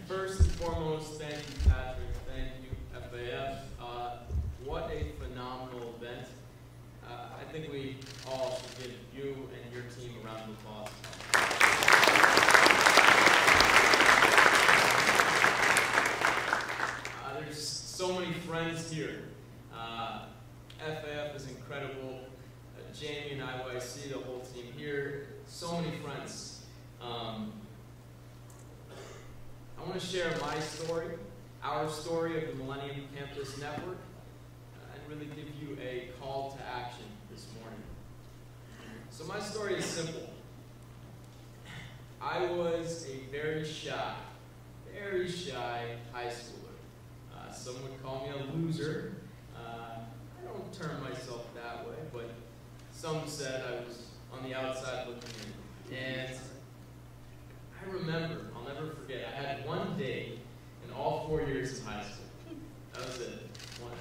First and foremost, thank you, Patrick. Thank you, FAF. What a phenomenal event. I think we all should give you and your team a round of applause. There's so many friends here. FAF is incredible. Jamie and IYC, the whole team here, so many friends. I want to share my story, our story of the Millennium Campus Network, and really give you a call to action this morning. So my story is simple. I was a very shy high schooler. Some would call me a loser. I don't term myself that way, but some said I was on the outside looking in. And I remember, I'll never forget, I had one date in all 4 years of high school. That was it.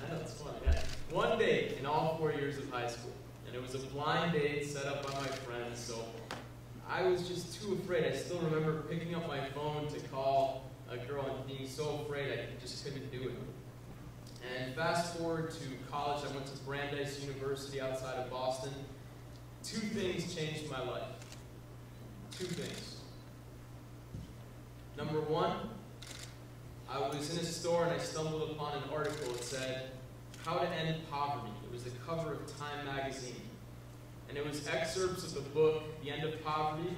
That's funny. Yeah. One date in all 4 years of high school. And it was a blind date set up by my friends, so I was just too afraid. I still remember picking up my phone to call a girl and being so afraid I just couldn't do it. And fast forward to college, I went to Brandeis University outside of Boston. 2 things changed my life. 2 things. Number 1, I was in a store and I stumbled upon an article that said, How to End Poverty. It was the cover of Time magazine. And it was excerpts of the book, The End of Poverty,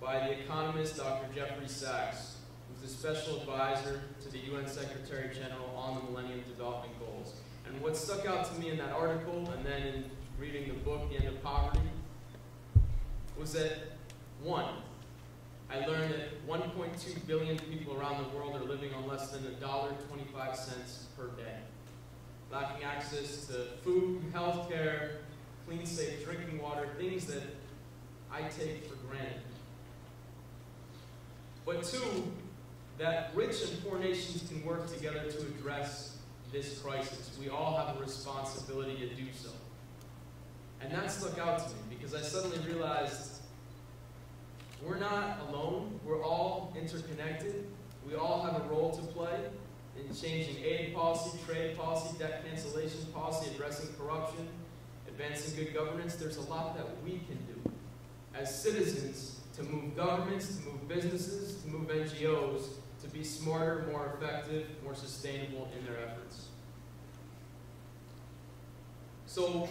by the economist Dr. Jeffrey Sachs, who was a special advisor to the UN Secretary General on the Millennium Development Goals. And what stuck out to me in that article, and then in reading the book, The End of Poverty, was that, 1, I learned that 1.2 billion people around the world are living on less than $1.25 per day, lacking access to food, health care, clean, safe drinking water, things that I take for granted. But 2, that rich and poor nations can work together to address this crisis. We all have a responsibility to do so. And that stuck out to me because I suddenly realized we're not alone. We're all interconnected. We all have a role to play in changing aid policy, trade policy, debt cancellation policy, addressing corruption, advancing good governance. There's a lot that we can do as citizens to move governments, to move businesses, to move NGOs, to be smarter, more effective, more sustainable in their efforts. So,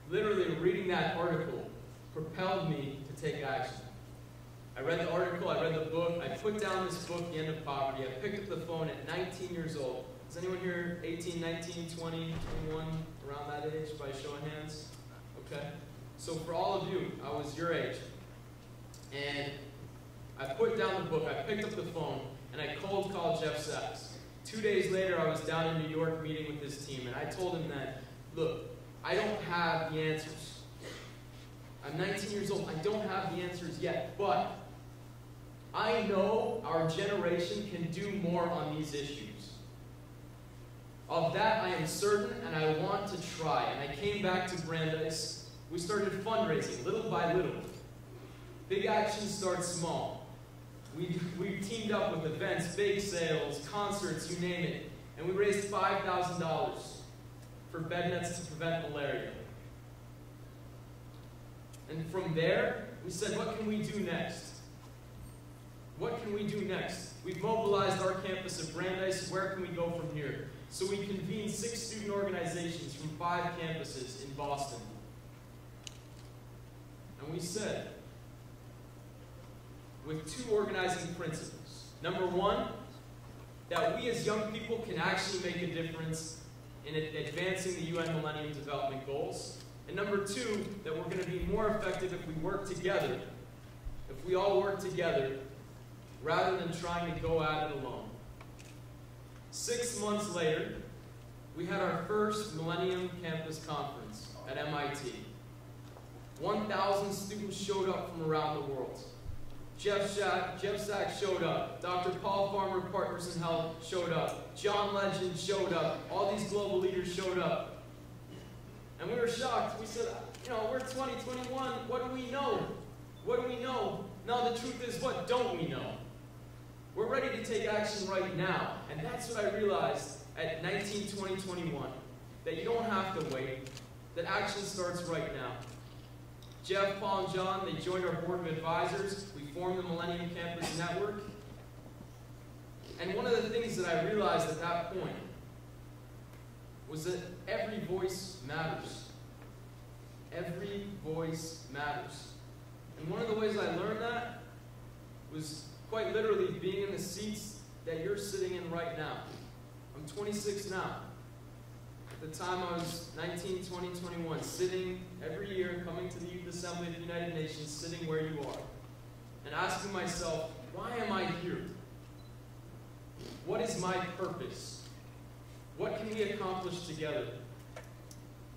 literally reading that article propelled me to take action. I read the article, I read the book, I put down this book, The End of Poverty. I picked up the phone at 19 years old. Is anyone here 18, 19, 20, 21, around that age by show of hands? Okay. So for all of you, I was your age. And I put down the book, I picked up the phone, and I cold called Jeff Sachs. 2 days later, I was down in New York meeting with his team, and I told him that, look, I don't have the answers. I'm 19 years old, I don't have the answers yet, but I know our generation can do more on these issues. Of that I am certain, and I want to try. And I came back to Brandeis. We started fundraising, little by little. Big actions start small. We teamed up with events, bake sales, concerts, you name it. And we raised $5,000 for bed nets to prevent malaria. And from there, we said, what can we do next? What can we do next? We've mobilized our campus at Brandeis. Where can we go from here? So we convened 6 student organizations from 5 campuses in Boston. And we said, with 2 organizing principles. Number 1, that we as young people can actually make a difference in advancing the UN Millennium Development Goals. And number 2, that we're going to be more effective if we work together, if we all work together, rather than trying to go at it alone. 6 months later, we had our first Millennium Campus Conference at MIT. 1,000 students showed up from around the world. Jeff Sachs showed up. Dr. Paul Farmer, Partners in Health, showed up. John Legend showed up. All these global leaders showed up. And we were shocked. We said, we're 2021. What do we know? What do we know? Now the truth is, what don't we know? We're ready to take action right now. And that's what I realized at 19, 20, 21. That you don't have to wait. That action starts right now. Jeff, Paul, and John, they joined our board of advisors. We formed the Millennium Campus Network. And one of the things that I realized at that point was that every voice matters. Every voice matters. And one of the ways I learned that was quite literally being in the seats that you're sitting in right now. I'm 26 now. At the time I was 19, 20, 21, sitting every year, coming to the Youth Assembly of the United Nations, sitting where you are, and asking myself, why am I here? What is my purpose? What can we accomplish together?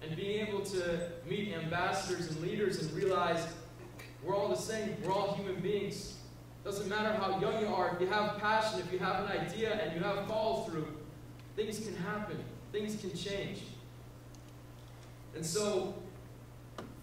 And being able to meet ambassadors and leaders and realize We're all the same. We're all human beings. Doesn't matter how young you are, if you have passion, if you have an idea, and you have follow through, things can happen. Things can change. And so,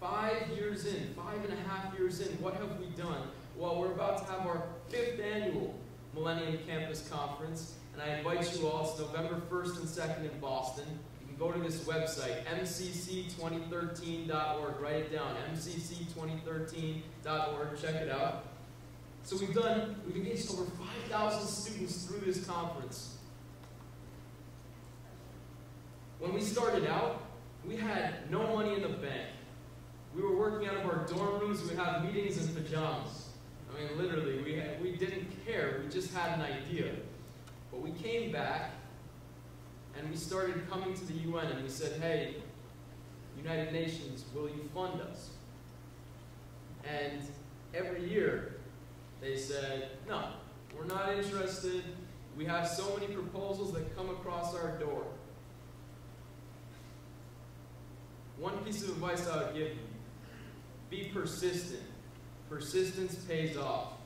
5 years in, 5.5 years in, what have we done? Well, we're about to have our 5th annual Millennium Campus Conference, and I invite you all. It's November 1st and 2nd in Boston. You can go to this website, mcc2013.org. Write it down, mcc2013.org. Check it out. So we've engaged over 5,000 students through this conference. When we started out, we had no money in the bank. We were working out of our dorm rooms. We would have meetings in pajamas. I mean, literally, we didn't care. We just had an idea. But we came back, and we started coming to the UN, and we said, hey, United Nations, will you fund us? And every year, they said, no, we're not interested. We have so many proposals that come across our door. One piece of advice I would give you, be persistent. Persistence pays off.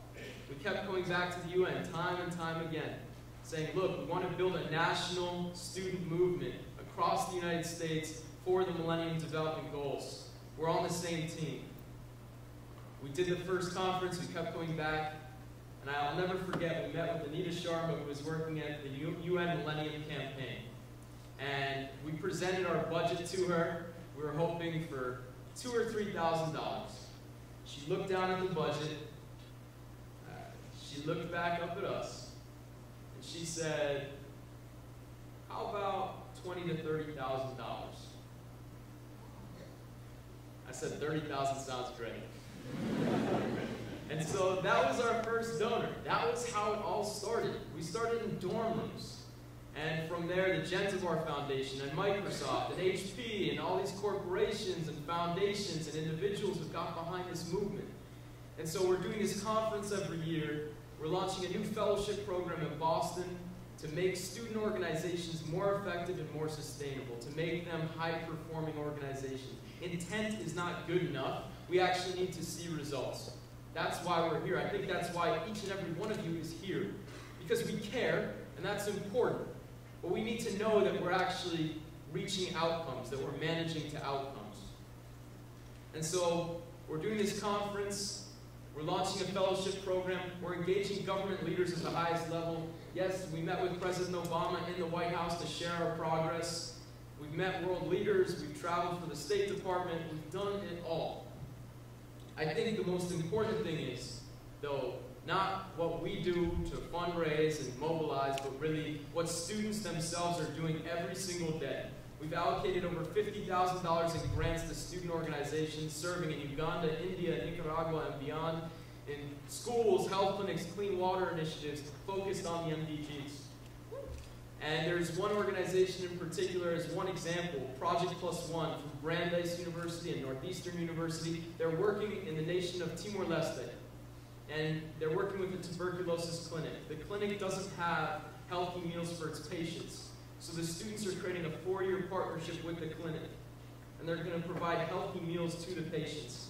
We kept coming back to the UN time and time again, saying, look, we want to build a national student movement across the United States for the Millennium Development Goals. We're on the same team. We did the first conference, we kept coming back, and I'll never forget, we met with Anita Sharma, who was working at the UN Millennium Campaign. And we presented our budget to her. We were hoping for $2,000 or $3,000. She looked down at the budget, she looked back up at us, and she said, how about $20,000 to $30,000? I said, 30,000 sounds great. And so that was our first donor. That was how it all started. We started in dorm rooms. And from there, the Gentivar Foundation and Microsoft and HP and all these corporations and foundations and individuals have got behind this movement. And so we're doing this conference every year. We're launching a new fellowship program in Boston to make student organizations more effective and more sustainable, to make them high-performing organizations. Intent is not good enough. We actually need to see results. That's why we're here. I think that's why each and every one of you is here. Because we care, and that's important. But we need to know that we're actually reaching outcomes, that we're managing to outcomes. And so we're doing this conference. We're launching a fellowship program. We're engaging government leaders at the highest level. Yes, we met with President Obama in the White House to share our progress. We've met world leaders. We've traveled for the State Department. We've done it all. I think the most important thing is, though, not what we do to fundraise and mobilize, but really what students themselves are doing every single day. We've allocated over $50,000 in grants to student organizations serving in Uganda, India, Nicaragua, and beyond, in schools, health clinics, clean water initiatives focused on the MDGs. And there's one organization in particular, as one example, Project Plus One from Brandeis University and Northeastern University. They're working in the nation of Timor-Leste. And they're working with the tuberculosis clinic. The clinic doesn't have healthy meals for its patients. So the students are creating a 4-year partnership with the clinic. And they're going to provide healthy meals to the patients.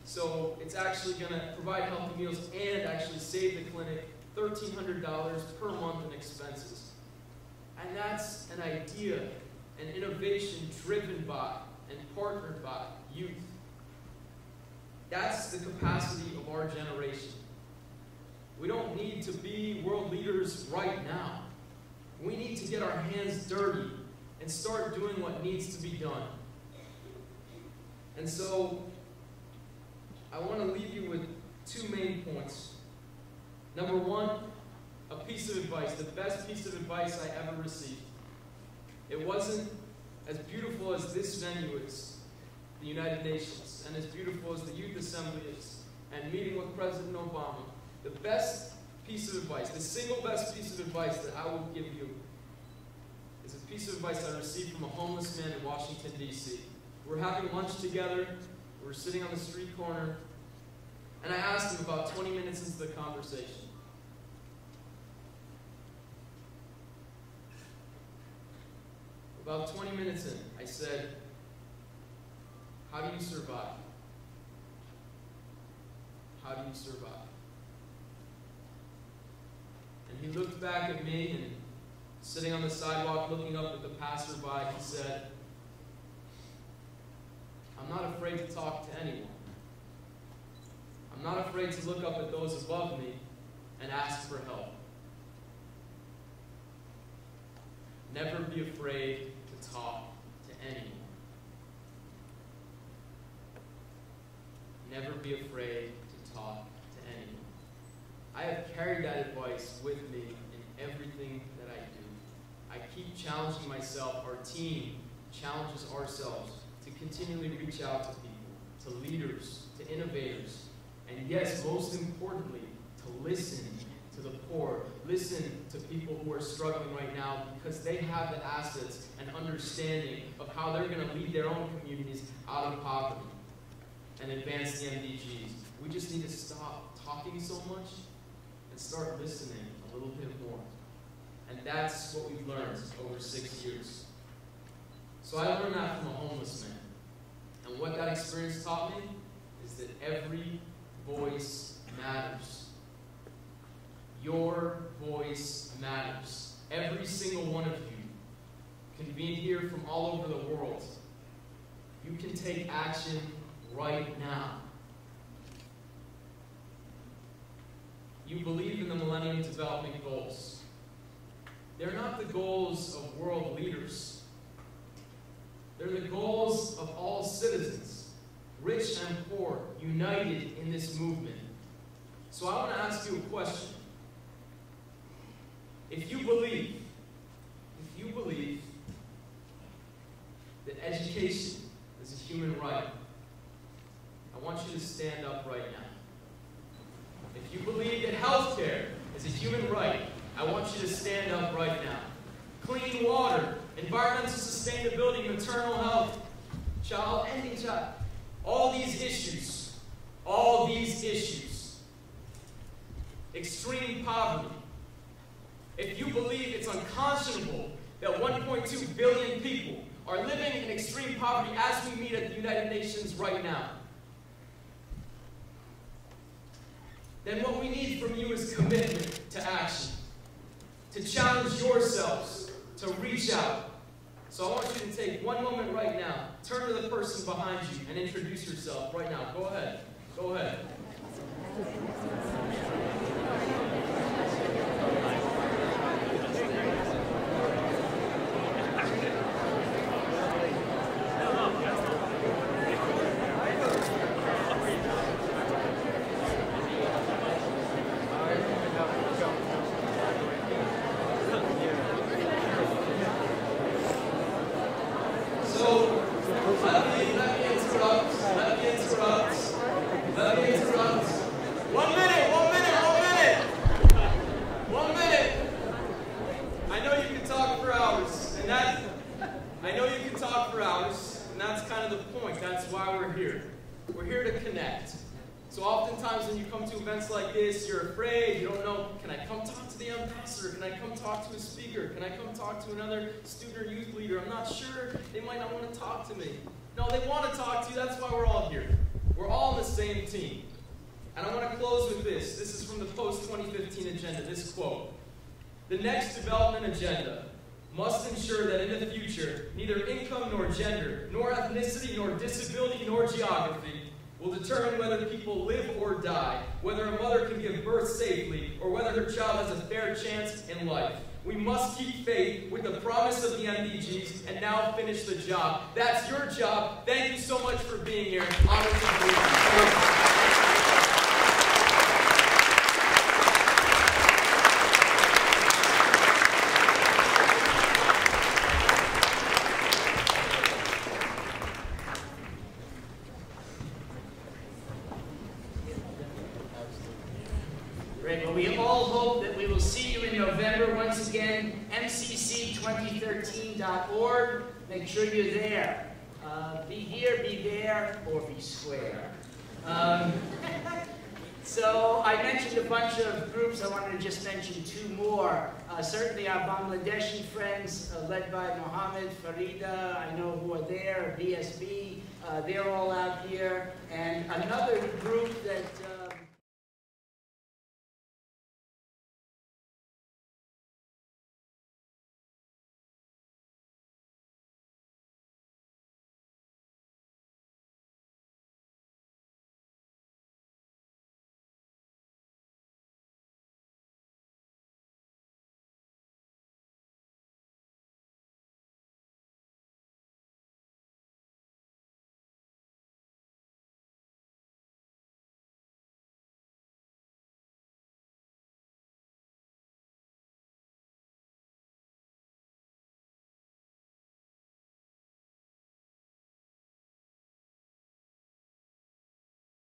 So it's actually going to provide healthy meals and actually save the clinic $1,300 per month in expenses. And that's an idea, an innovation driven by and partnered by youth. That's the capacity of our generation. We don't need to be world leaders right now. We need to get our hands dirty and start doing what needs to be done. And so, I want to leave you with 2 main points. Number 1, a piece of advice, the best piece of advice I ever received. It wasn't as beautiful as this venue is, the United Nations, and as beautiful as the Youth Assembly is, and meeting with President Obama. The best piece of advice, the single best piece of advice that I will give you is a piece of advice I received from a homeless man in Washington, D.C. We're having lunch together, we're sitting on the street corner, and I asked him about 20 minutes into the conversation. About 20 minutes in, I said, how do you survive? How do you survive? And he looked back at me, and sitting on the sidewalk looking up at the passerby, he said, I'm not afraid to talk to anyone. I'm not afraid to look up at those above me and ask for help. Never be afraid to talk to anyone. Never be afraid to talk to anyone. I have carried that advice with me in everything that I do. I keep challenging myself. Our team challenges ourselves to continually reach out to people, to leaders, to innovators, and yes, most importantly, to listen to the poor. Listen to people who are struggling right now because they have the assets and understanding of how they're going to lead their own communities out of poverty and advance the MDGs. We just need to stop talking so much and start listening a little bit more. And that's what we've learned over 6 years. So I learned that from a homeless man. And what that experience taught me is that every voice matters. Your voice matters. Every single one of you, convened here from all over the world, you can take action right now. You believe in the Millennium Development Goals. They're not the goals of world leaders. They're the goals of all citizens, rich and poor, united in this movement. So I want to ask you a question. If you believe that education is a human right, I want you to stand up right now. If you believe that healthcare is a human right, I want you to stand up right now. Clean water, environmental sustainability, maternal health, ending child, all these issues, extreme poverty. If you believe it's unconscionable that 1.2 billion people are living in extreme poverty as we meet at the United Nations right now, then what we need from you is commitment to action, to challenge yourselves, to reach out. So I want you to take one moment right now, turn to the person behind you, and introduce yourself right now. Go ahead. Go ahead. We're here to connect. So oftentimes when you come to events like this, you're afraid, you don't know, can I come talk to the Al-Nasser? Can I come talk to a speaker? Can I come talk to another student or youth leader? I'm not sure. They might not want to talk to me. No, they want to talk to you. That's why we're all here. We're all on the same team. And I want to close with this. This is from the post-2015 agenda, this quote. The next development agenda must ensure that in the future, neither income nor gender, nor ethnicity, nor disability, nor geography will determine whether people live or die, whether a mother can give birth safely, or whether her child has a fair chance in life. We must keep faith with the promise of the MDGs and now finish the job. That's your job. Thank you so much for being here. Honor to you. Great. Well, we all hope that we will see you in November. Once again, mcc2013.org. Make sure you're there. Be here, be there, or be square. So I mentioned a bunch of groups. I wanted to just mention two more. Certainly our Bangladeshi friends, led by Mohammed, Farida, I know who are there, BSB. They're all out here. And another group that...